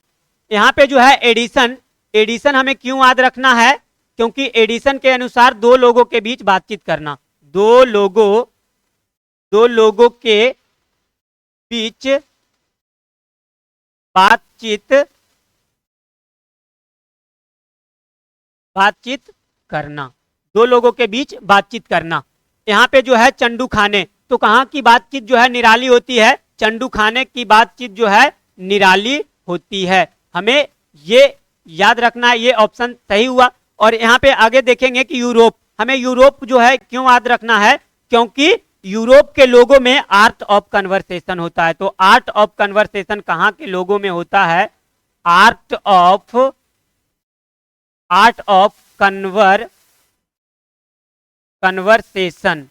यहाँ पे जो है एडिशन, एडिशन हमें क्यों याद रखना है, क्योंकि एडिशन के अनुसार दो लोगों के बीच बातचीत करना, दो लोगों के बीच बातचीत करना, दो लोगों के बीच बातचीत करना। यहाँ पे जो है चंडू खाने, तो कहाँ की बातचीत जो है निराली होती है, चंडू खाने की बातचीत जो है निराली होती है। हमें ये याद रखना है, ये ऑप्शन सही हुआ। और यहाँ पे आगे देखेंगे कि यूरोप, हमें यूरोप जो है क्यों याद रखना है, क्योंकि यूरोप के लोगों में आर्ट ऑफ कन्वर्सेशन होता है। तो आर्ट ऑफ कन्वर्सेशन कहाँ के लोगों में होता है, art of conversation,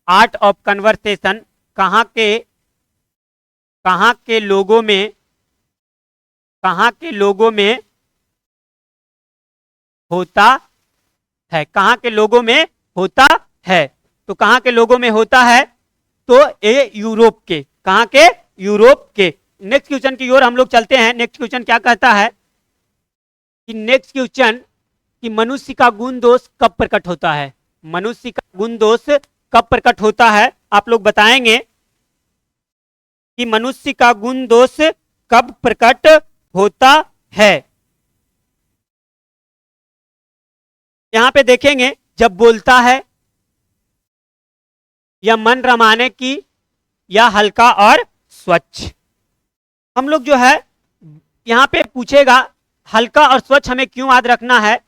art of conversation कहाँ के लोगों में होता है, कहाँ के लोगों में होता है। तो कहाँ के लोगों में होता है, तो ये यूरोप के, कहाँ के, यूरोप के। नेक्स्ट क्वेश्चन की ओर हम लोग चलते हैं। नेक्स्ट क्वेश्चन क्या कहता है कि नेक्स्ट क्वेश्चन कि मनुष्य का गुण दोष कब प्रकट होता है, मनुष्य का गुण दोष कब प्रकट होता है। आप लोग बताएंगे कि मनुष्य का गुण दोष कब प्रकट होता है। यहां पे देखेंगे जब बोलता है, या मन रमाने की, या हल्का और स्वच्छ। हम लोग जो है यहां पे पूछेगा हल्का और स्वच्छ हमें क्यों याद रखना है,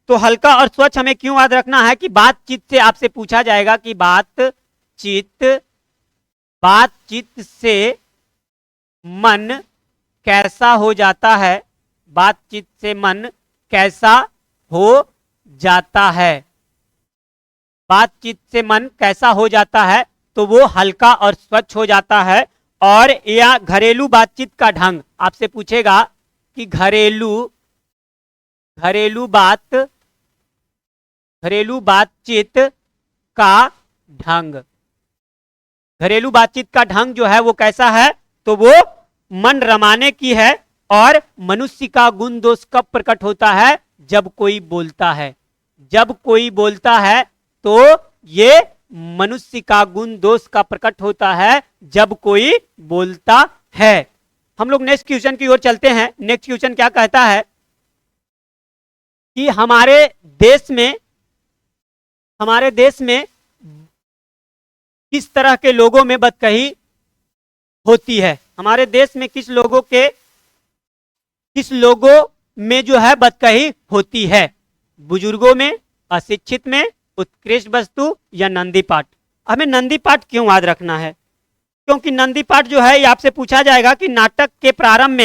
तो हल्का और स्वच्छ हमें क्यों याद रखना है कि बातचीत से आपसे पूछा जाएगा कि बातचीत से मन कैसा हो जाता है, बातचीत से मन कैसा हो जाता है, बातचीत से मन कैसा हो जाता है, तो वो हल्का और स्वच्छ हो जाता है। और या घरेलू बातचीत का ढंग आपसे पूछेगा कि घरेलू बातचीत का ढंग, घरेलू बातचीत का ढंग जो है वो कैसा है, तो वो मन रमाने की है। और मनुष्य का गुण दोष कब प्रकट होता है, जब कोई बोलता है, जब कोई बोलता है, तो ये मनुष्य का गुण दोष का प्रकट होता है जब कोई बोलता है। हम लोग नेक्स्ट क्वेश्चन की ओर चलते हैं। नेक्स्ट क्वेश्चन क्या कहता है कि हमारे देश में किस तरह के लोगों में बदकही होती है, हमारे देश में किस लोगों में जो है बदकही होती है, बुजुर्गों में, अशिक्षित में, उत्कृष्ट वस्तु, या नंदी पाठ। हमें नंदी पाठ क्यों याद रखना है, क्योंकि नंदी पाठ जो है ये आपसे पूछा जाएगा कि नाटक के प्रारंभ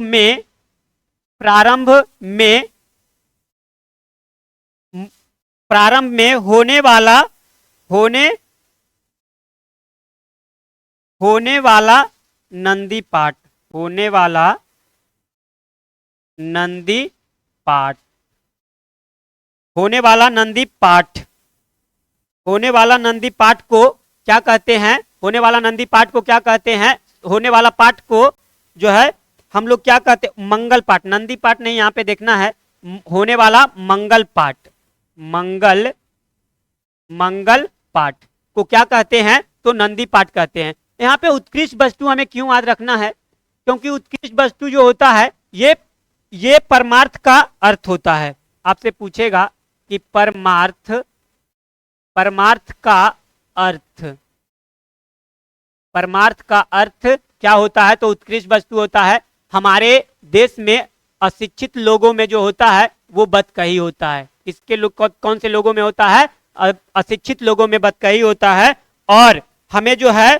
में होने वाला नंदी पाठ, होने वाला नंदी पाठ, होने वाला नंदी पाठ, होने वाला नंदी पाठ को क्या कहते हैं, होने वाला नंदी पाठ को क्या कहते हैं, होने वाला पाठ को जो है हम लोग क्या कहते हैं, मंगल पाठ। नंदी पाठ नहीं, यहाँ पे देखना है, होने वाला मंगल पाठ, मंगल पाठ को क्या कहते हैं, तो नंदी पाठ कहते हैं। यहाँ पे उत्कृष्ट वस्तु हमें क्यों याद रखना है, क्योंकि उत्कृष्ट वस्तु जो होता है ये परमार्थ का अर्थ होता है। आपसे पूछेगा कि परमार्थ का अर्थ क्या होता है, तो उत्कृष्ट वस्तु होता है। हमारे देश में अशिक्षित लोगों में जो होता है वो बदकही होता है। किसके लोग, कौन से लोगों में होता है, अशिक्षित लोगों में बदकही होता है। और हमें जो है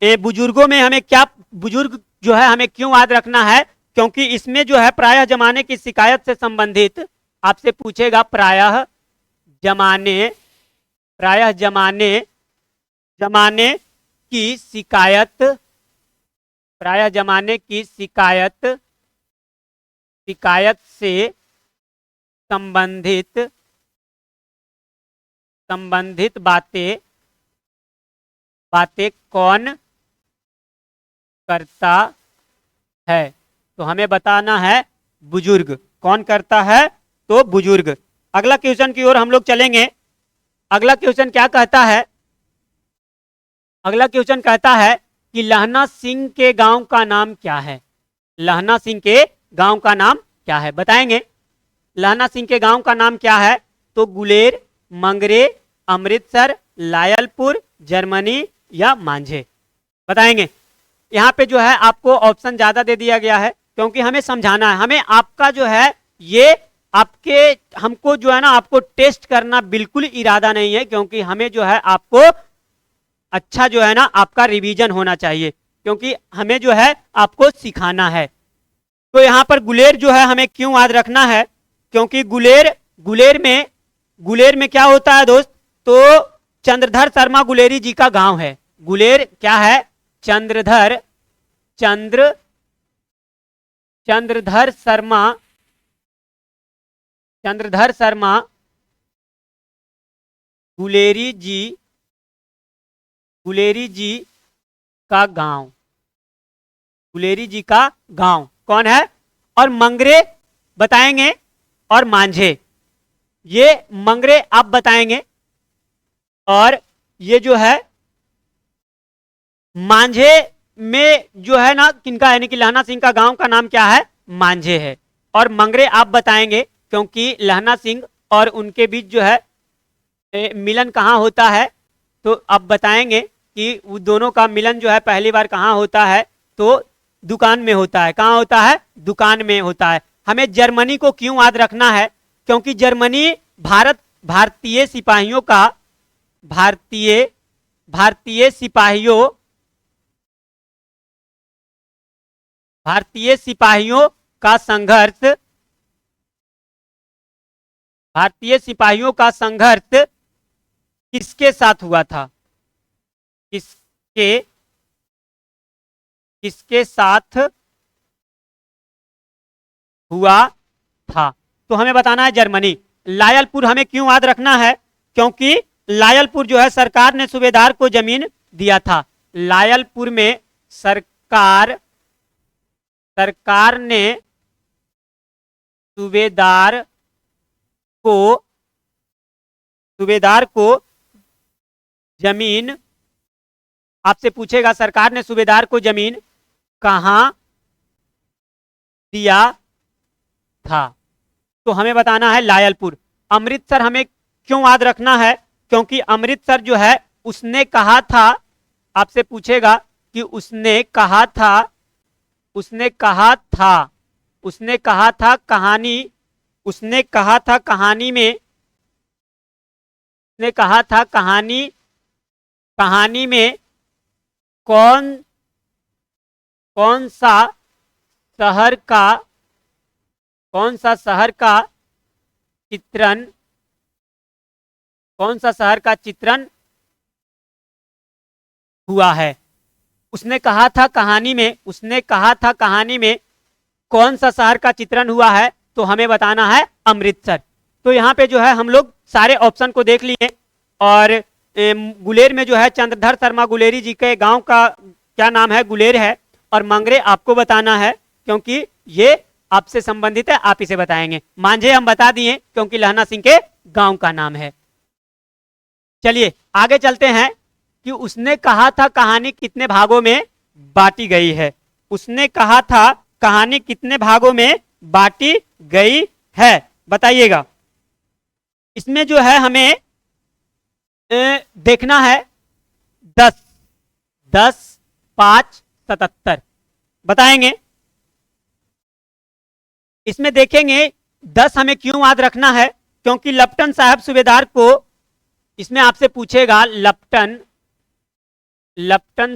बुजुर्गों में हमें क्या, बुजुर्ग जो है हमें क्यों याद रखना है, क्योंकि इसमें जो है प्रायः जमाने की शिकायत से संबंधित आपसे पूछेगा, प्रायः जमाने की शिकायत, प्रायः जमाने की शिकायत से संबंधित संबंधित बातें बातें कौन करता है? तो हमें बताना है बुजुर्ग। कौन करता है? तो बुजुर्ग। अगला क्वेश्चन की ओर हम लोग चलेंगे। अगला क्वेश्चन क्या कहता है? अगला क्वेश्चन कहता है कि लहना सिंह के गांव का नाम क्या है? लहना सिंह के गांव का नाम क्या है? बताएंगे। लहना सिंह के गांव का नाम क्या है? तो गुलेर, मंगरे, अमृतसर, लायलपुर, जर्मनी या मांझे। बताएंगे। यहाँ पे जो है आपको ऑप्शन ज्यादा दे दिया गया है क्योंकि हमें समझाना है। हमें आपका जो है ये आपके हमको जो है ना आपको टेस्ट करना बिल्कुल इरादा नहीं है, क्योंकि हमें जो है आपको अच्छा जो है ना आपका रिवीजन होना चाहिए, क्योंकि हमें जो है आपको सिखाना है। तो यहाँ पर गुलेर जो है हमें क्यों याद रखना है? क्योंकि गुलेर में क्या होता है दोस्त? तो चंद्रधर शर्मा गुलेरी जी का गांव है। गुलेर क्या है? चंद्रधर शर्मा गुलेरी जी का गांव। गुलेरी जी का गांव कौन है? और मंगरे बताएंगे और मांझे, ये मंगरे आप बताएंगे और ये जो है मांझे में जो है ना किनका, यानी कि लहना सिंह का गांव का नाम क्या है? मांझे है। और मंगरे आप बताएंगे क्योंकि लहना सिंह और उनके बीच जो है मिलन कहाँ होता है? तो आप बताएंगे कि वो दोनों का मिलन जो है पहली बार कहाँ होता है? तो दुकान में होता है। कहाँ होता है? दुकान में होता है। हमें जर्मनी को क्यों याद रखना है? क्योंकि जर्मनी भारतीय सिपाहियों का संघर्ष किसके साथ हुआ था? किसके साथ हुआ था? तो हमें बताना है जर्मनी। लायलपुर हमें क्यों याद रखना है? क्योंकि लायलपुर जो है सरकार ने सूबेदार को जमीन दिया था। लायलपुर में सरकार ने सूबेदार को जमीन, आपसे पूछेगा सरकार ने सूबेदार को जमीन कहां दिया था? तो हमें बताना है लायलपुर। अमृतसर हमें क्यों याद रखना है? क्योंकि अमृतसर जो है उसने कहा था, आपसे पूछेगा कि उसने कहा था कहानी में कौन सा शहर चित्रण हुआ है? उसने कहा था कहानी में कौन सा शहर का चित्रण हुआ है? तो हमें बताना है अमृतसर। तो यहाँ पे जो है हम लोग सारे ऑप्शन को देख लिए और गुलेर में जो है चंद्रधर शर्मा गुलेरी जी के गांव का क्या नाम है? गुलेर है। और मंगरे आपको बताना है क्योंकि ये आपसे संबंधित है, आप इसे बताएंगे। मांझे हम बता दिए क्योंकि लहना सिंह के गांव का नाम है। चलिए आगे चलते हैं कि उसने कहा था कहानी कितने भागों में बांटी गई है? उसने कहा था कहानी कितने भागों में बांटी गई है? बताइएगा। इसमें जो है हमें देखना है 10, 5, 77 बताएंगे। इसमें देखेंगे 10 हमें क्यों याद रखना है? क्योंकि लप्टन साहब सूबेदार को, इसमें आपसे पूछेगा लप्टन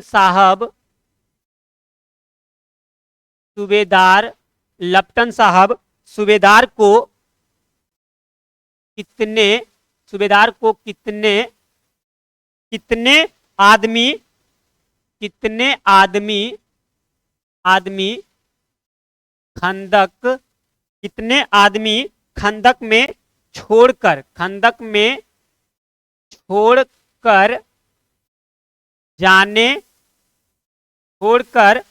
साहब सूबेदार को कितने आदमी खंदक में छोड़कर, खंदक में छोड़कर जाने, छोड़कर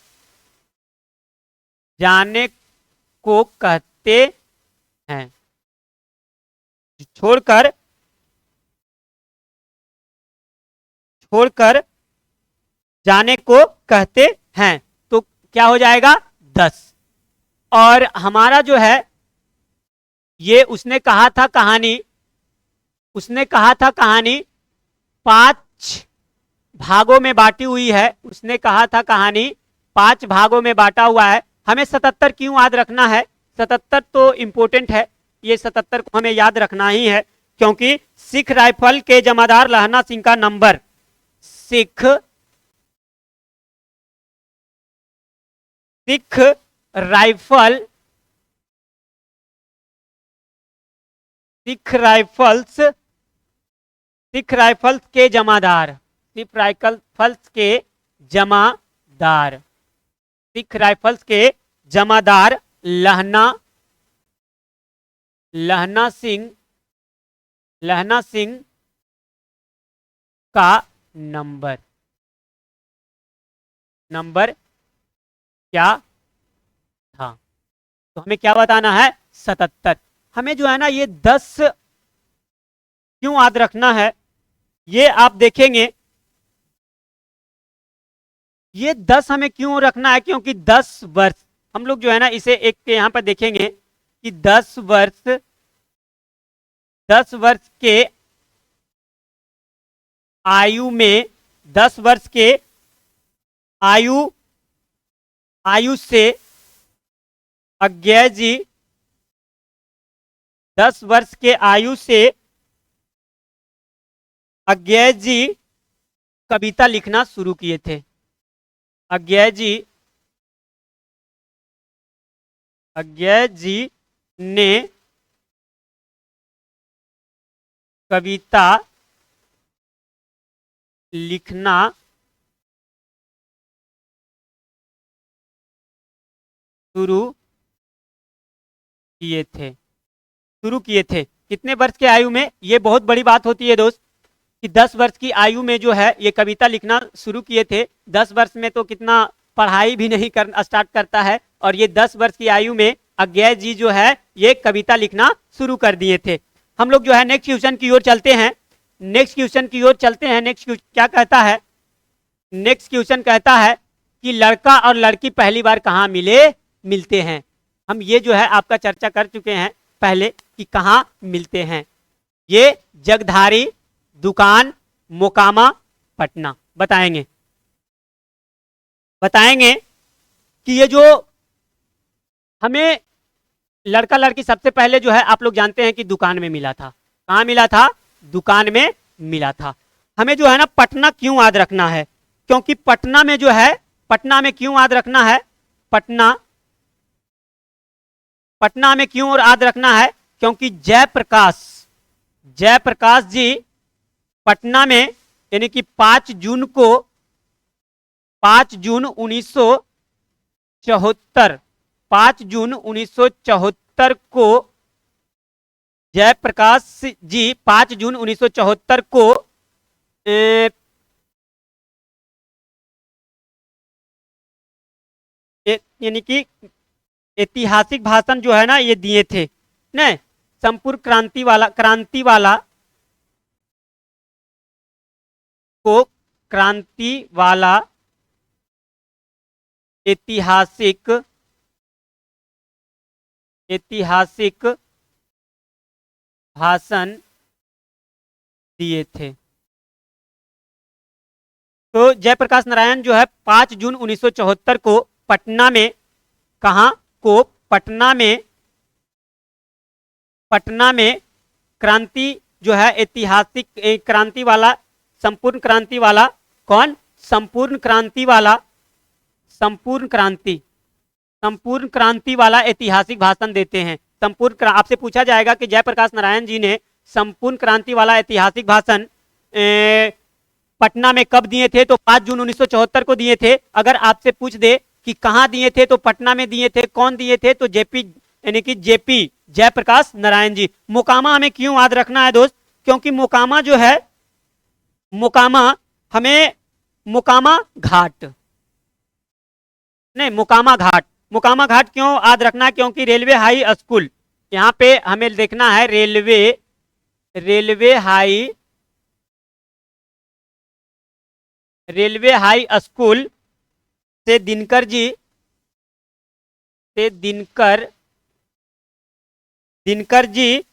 जाने को कहते हैं। छोड़कर, छोड़कर जाने को कहते हैं, तो क्या हो जाएगा 10। और हमारा जो है ये उसने कहा था कहानी, उसने कहा था कहानी 5 भागों में बांटी हुई है। उसने कहा था कहानी 5 भागों में बांटा हुआ है। हमें 77 क्यों याद रखना है? 77 तो इंपॉर्टेंट है, ये 77 को हमें याद रखना ही है, क्योंकि सिख राइफल के जमादार लहना सिंह का number, Sikh rifle, Sikh rifles के जमादार, सिख राइफल्स के जमादार, सिख राइफल्स के जमादार लहना सिंह का नंबर क्या था? तो हमें क्या बताना है? 77। हमें जो है ना ये 10 क्यों याद रखना है, ये आप देखेंगे। ये 10 हमें क्यों रखना है? क्योंकि 10 वर्ष, हम लोग जो है ना इसे एक यहां पर देखेंगे कि 10 वर्ष के आयु में, 10 वर्ष के आयु से अज्ञेय जी 10 वर्ष के आयु से अज्ञेय जी कविता लिखना शुरू किए थे। अज्ञेय जी ने कविता लिखना शुरू किए थे। कितने वर्ष के आयु में? ये बहुत बड़ी बात होती है दोस्त कि 10 वर्ष की आयु में जो है ये कविता लिखना शुरू किए थे। 10 वर्ष में तो कितना पढ़ाई भी नहीं स्टार्ट करता है, और ये 10 वर्ष की आयु में अज्ञेय जी जो है ये कविता लिखना शुरू कर दिए थे। हम लोग जो है नेक्स्ट क्वेश्चन की ओर चलते हैं। नेक्स्ट क्या कहता है? नेक्स्ट क्वेश्चन कहता है कि लड़का और लड़की पहली बार कहाँ मिलते हैं। हम ये जो है आपका चर्चा कर चुके हैं पहले कि कहाँ मिलते हैं। ये जगधारी, दुकान, मोकामा, पटना। बताएंगे कि ये जो हमें लड़का लड़की सबसे पहले जो है आप लोग जानते हैं कि दुकान में मिला था। कहाँ मिला था? दुकान में मिला था। हमें जो है ना पटना क्यों याद रखना है? क्योंकि पटना में जो है, पटना में क्यों याद रखना है? पटना में क्यों याद रखना है? क्योंकि जयप्रकाश जी पटना में, यानी कि 5 जून 1974 को जयप्रकाश जी 5 जून 1974 को यानी कि ऐतिहासिक भाषण जो है ना ये दिए थे न, संपूर्ण क्रांति वाला ऐतिहासिक भाषण दिए थे। तो जयप्रकाश नारायण जो है 5 जून 1974 को पटना में, कहां को? पटना में क्रांति जो है ऐतिहासिक क्रांति वाला, संपूर्ण क्रांति वाला, कौन? संपूर्ण क्रांति वाला ऐतिहासिक भाषण देते हैं। आपसे पूछा जाएगा कि जयप्रकाश नारायण जी ने संपूर्ण क्रांति वाला ऐतिहासिक भाषण पटना में कब दिए थे? तो 5 जून 1974 को दिए थे। अगर आपसे पूछ दे कि कहां दिए थे, तो पटना में दिए थे। कौन दिए थे? तो यानी कि जेपी जयप्रकाश नारायण जी। मोकामा हमें क्यों याद रखना है दोस्त, क्योंकि मोकामा जो है, मोकामा हमें मोकामा घाट नहीं, मोकामा घाट क्यों याद रखना है, क्योंकि रेलवे हाई स्कूल यहाँ पे हमें देखना है, रेलवे हाई स्कूल से दिनकर जी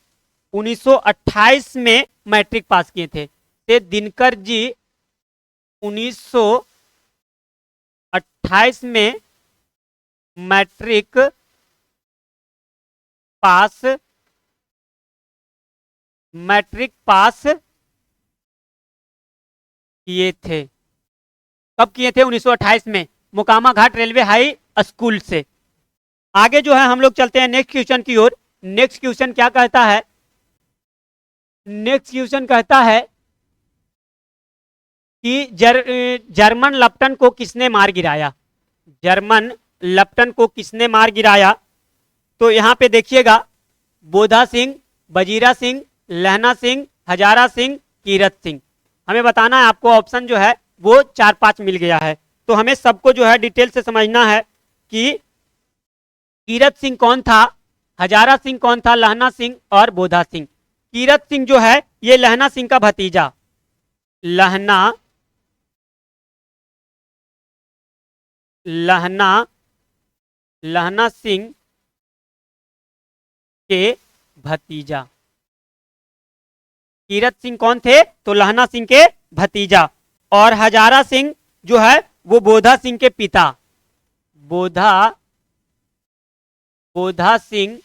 1928 में मैट्रिक पास किए थे। से दिनकर जी 1928 में मैट्रिक पास किए थे। कब किए थे? 1928 में, मोकामा घाट रेलवे हाई स्कूल से। आगे जो है हम लोग चलते हैं नेक्स्ट क्वेश्चन की ओर। नेक्स्ट क्वेश्चन क्या कहता है? नेक्स्ट क्वेश्चन कहता है कि जर्मन लप्टन को किसने मार गिराया? जर्मन लप्टन को किसने मार गिराया? तो यहाँ पे देखिएगा, बोधा सिंह, बजीरा सिंह, लहना सिंह, हजारा सिंह, कीरत सिंह। हमें बताना है, आपको ऑप्शन जो है वो 4-5 मिल गया है, तो हमें सबको जो है डिटेल से समझना है कि कीरत सिंह कौन था, हजारा सिंह कौन था, लहना सिंह और बोधा सिंह। कीरत सिंह जो है ये लहना सिंह का भतीजा, लहना सिंह के भतीजा। कीरत सिंह कौन थे? तो लहना सिंह के भतीजा। और हजारा सिंह जो है वो बोधा सिंह के पिता, बोधा सिंह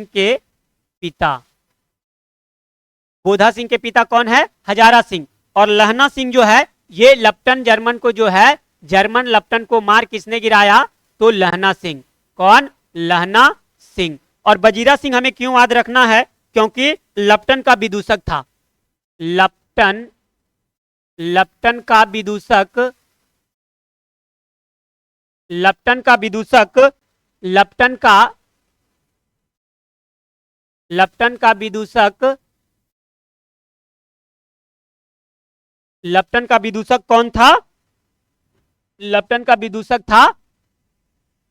के पिता। बोधा सिंह के पिता कौन है? हजारा सिंह। और लहना सिंह जो है ये लप्टन जर्मन को जो है, जर्मन लप्टन को मार किसने गिराया? तो लहना सिंह। कौन? लहना सिंह। और बजीरा सिंह हमें क्यों याद रखना है? क्योंकि लप्टन का विदूषक था। लप्टन का विदूषक कौन था? लप्टन का विदूषक था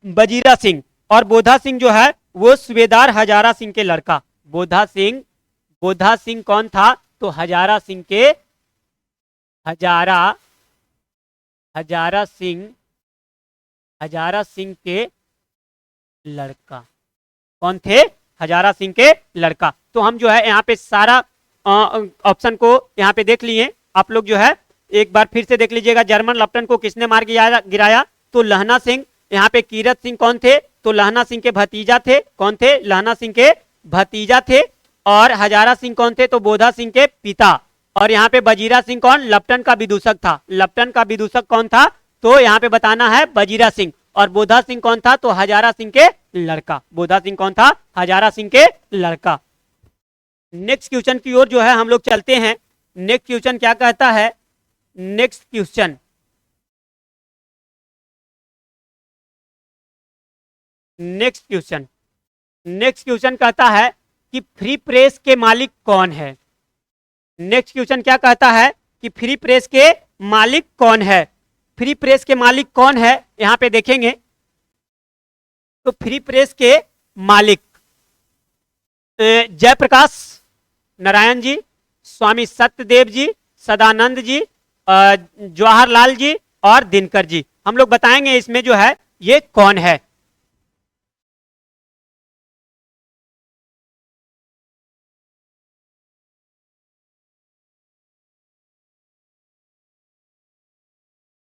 बजीरा सिंह। और बोधा सिंह जो है वो सूबेदार हजारा सिंह के लड़का। बोधा सिंह कौन था? तो हजारा सिंह के लड़का। कौन थे? हजारा सिंह के लड़का। तो हम जो है यहाँ पे सारा ऑप्शन को यहाँ पे देख लिए। आप लोग जो है एक बार फिर से देख लीजिएगा, जर्मन लप्टन को किसने मार गिराया? तो लहना सिंह। यहाँ पे कीरत सिंह कौन थे? तो लहना सिंह के भतीजा थे। कौन थे? लहना सिंह के भतीजा थे। और हजारा सिंह कौन थे? तो बोधा सिंह के पिता। और यहाँ पे बजीरा सिंह कौन? लप्टन का विदूषक था। लप्टन का विदूषक कौन था? तो यहाँ पे बताना है बजीरा सिंह। और बोधा सिंह कौन था? तो हजारा सिंह के लड़का। बोधा सिंह कौन था? हजारा सिंह के लड़का। नेक्स्ट क्वेश्चन की ओर जो है हम लोग चलते हैं। नेक्स्ट क्वेश्चन क्या कहता है? नेक्स्ट क्वेश्चन कहता है कि फ्री प्रेस के मालिक कौन है? नेक्स्ट क्वेश्चन क्या कहता है कि फ्री प्रेस के मालिक कौन है? फ्री प्रेस के मालिक कौन है? यहां पे देखेंगे तो फ्री प्रेस के मालिक जयप्रकाश नारायण जी, स्वामी सत्यदेव जी, सदानंद जी, जवाहरलाल जी और दिनकर जी। हम लोग बताएंगे इसमें जो है ये कौन है।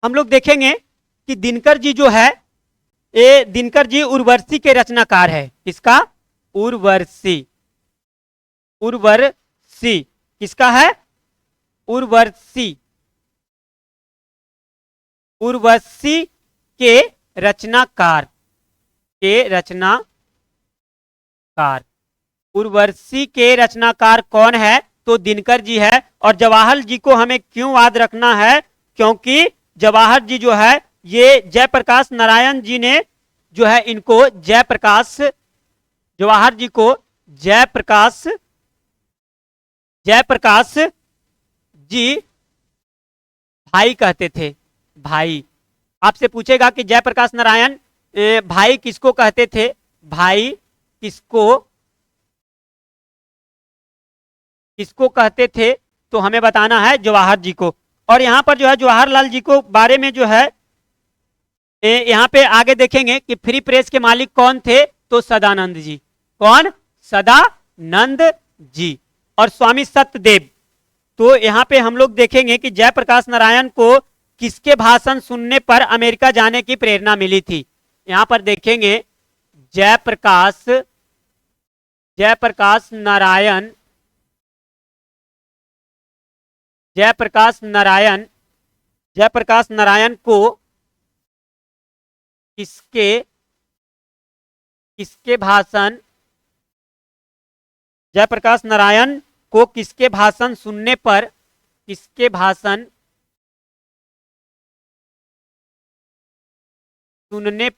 हम लोग देखेंगे कि दिनकर जी जो है, ये दिनकर जी उर्वशी के रचनाकार है। किसका? उर्वशी किसका है? उर्वशी के रचनाकार। उर्वशी के रचनाकार कौन है? तो दिनकर जी है। और जवाहर जी को हमें क्यों याद रखना है? क्योंकि जवाहर जी जो है ये जयप्रकाश नारायण जी ने जो है इनको जयप्रकाश, जवाहर जी को जयप्रकाश जी भाई कहते थे। भाई आपसे पूछेगा कि जयप्रकाश नारायण भाई किसको कहते थे, भाई किसको कहते थे, तो हमें बताना है जवाहर जी को। और यहाँ पर जो है जवाहरलाल जी को बारे में जो है यहाँ पे आगे देखेंगे कि फ्री प्रेस के मालिक कौन थे, तो सदानंद जी। कौन? सदानंद जी। और स्वामी सत्यदेव, तो यहाँ पे हम लोग देखेंगे कि जयप्रकाश नारायण को किसके भाषण सुनने पर अमेरिका जाने की प्रेरणा मिली थी। यहाँ पर देखेंगे जयप्रकाश नारायण को किसके भाषण, जयप्रकाश नारायण को किसके भाषण सुनने पर, किसके भाषण सुनने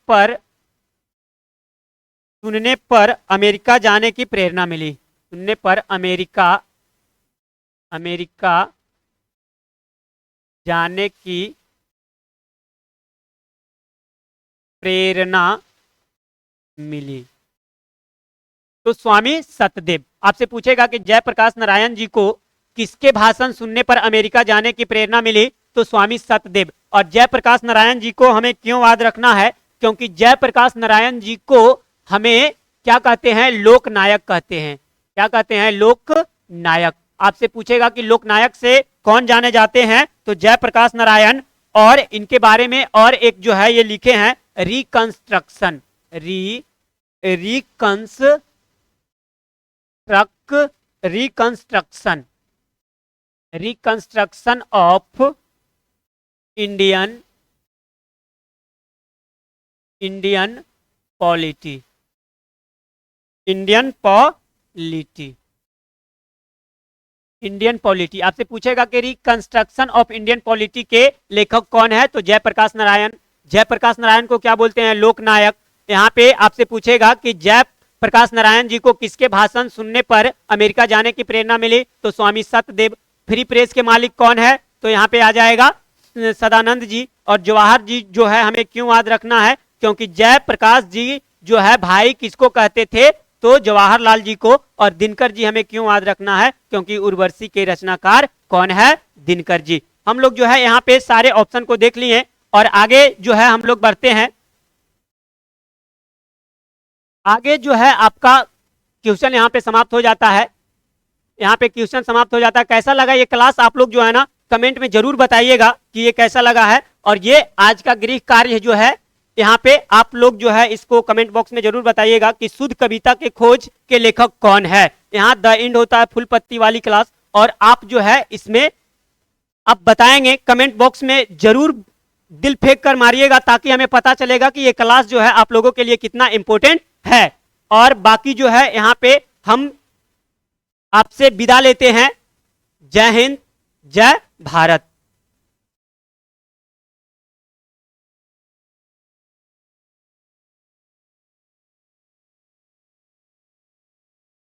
पर अमेरिका जाने की प्रेरणा मिली। सुनने पर अमेरिका जाने की प्रेरणा मिली, तो स्वामी सत्यदेव। आपसे पूछेगा कि जयप्रकाश नारायण जी को किसके भाषण सुनने पर अमेरिका जाने की प्रेरणा मिली, तो स्वामी सत्यदेव। और जयप्रकाश नारायण जी को हमें क्यों याद रखना है, क्योंकि जयप्रकाश नारायण जी को हमें क्या कहते हैं, लोकनायक कहते हैं। क्या कहते हैं? लोकनायक। आपसे पूछेगा कि लोकनायक से कौन जाने जाते हैं, तो जयप्रकाश नारायण। और इनके बारे में और एक जो है ये लिखे हैं reconstruction, reconstruction of Indian polity. Indian polity. आपसे पूछेगा कि रिकंस्ट्रक्शन ऑफ इंडियन पॉलिटी के लेखक कौन है, तो जयप्रकाश नारायण। जयप्रकाश नारायण को क्या बोलते हैं? लोकनायक। यहाँ पे आपसे पूछेगा कि जयप्रकाश नारायण जी को किसके भाषण सुनने पर अमेरिका जाने की प्रेरणा मिली, तो स्वामी सत्यदेव। फ्री प्रेस के मालिक कौन है, तो यहाँ पे आ जाएगा सदानंद जी। और जवाहर जी जो है हमें क्यों याद रखना है, क्योंकि जयप्रकाश जी जो है भाई किसको कहते थे, तो जवाहरलाल जी को। और दिनकर जी हमें क्यों याद रखना है, क्योंकि उर्वशी के रचनाकार कौन है, दिनकर जी। हम लोग जो है यहाँ पे सारे ऑप्शन को देख लिए और आगे जो है हम लोग बढ़ते हैं। आगे जो है आपका क्वेश्चन यहाँ पे समाप्त हो जाता है। यहाँ पे क्वेश्चन समाप्त हो जाता है। कैसा लगा ये क्लास, आप लोग जो है ना कमेंट में जरूर बताइएगा कि ये कैसा लगा है। और ये आज का गृह कार्य जो है यहाँ पे आप लोग जो है इसको कमेंट बॉक्स में जरूर बताइएगा कि शुद्ध कविता के खोज के लेखक कौन है। यहाँ द एंड होता है फुल पत्ती वाली क्लास, और आप जो है इसमें आप बताएंगे कमेंट बॉक्स में, जरूर दिल फेंक कर मारिएगा ताकि हमें पता चलेगा कि ये क्लास जो है आप लोगों के लिए कितना इंपॉर्टेंट है। और बाकी जो है यहाँ पे हम आपसे विदा लेते हैं। जय हिंद, जय भारत।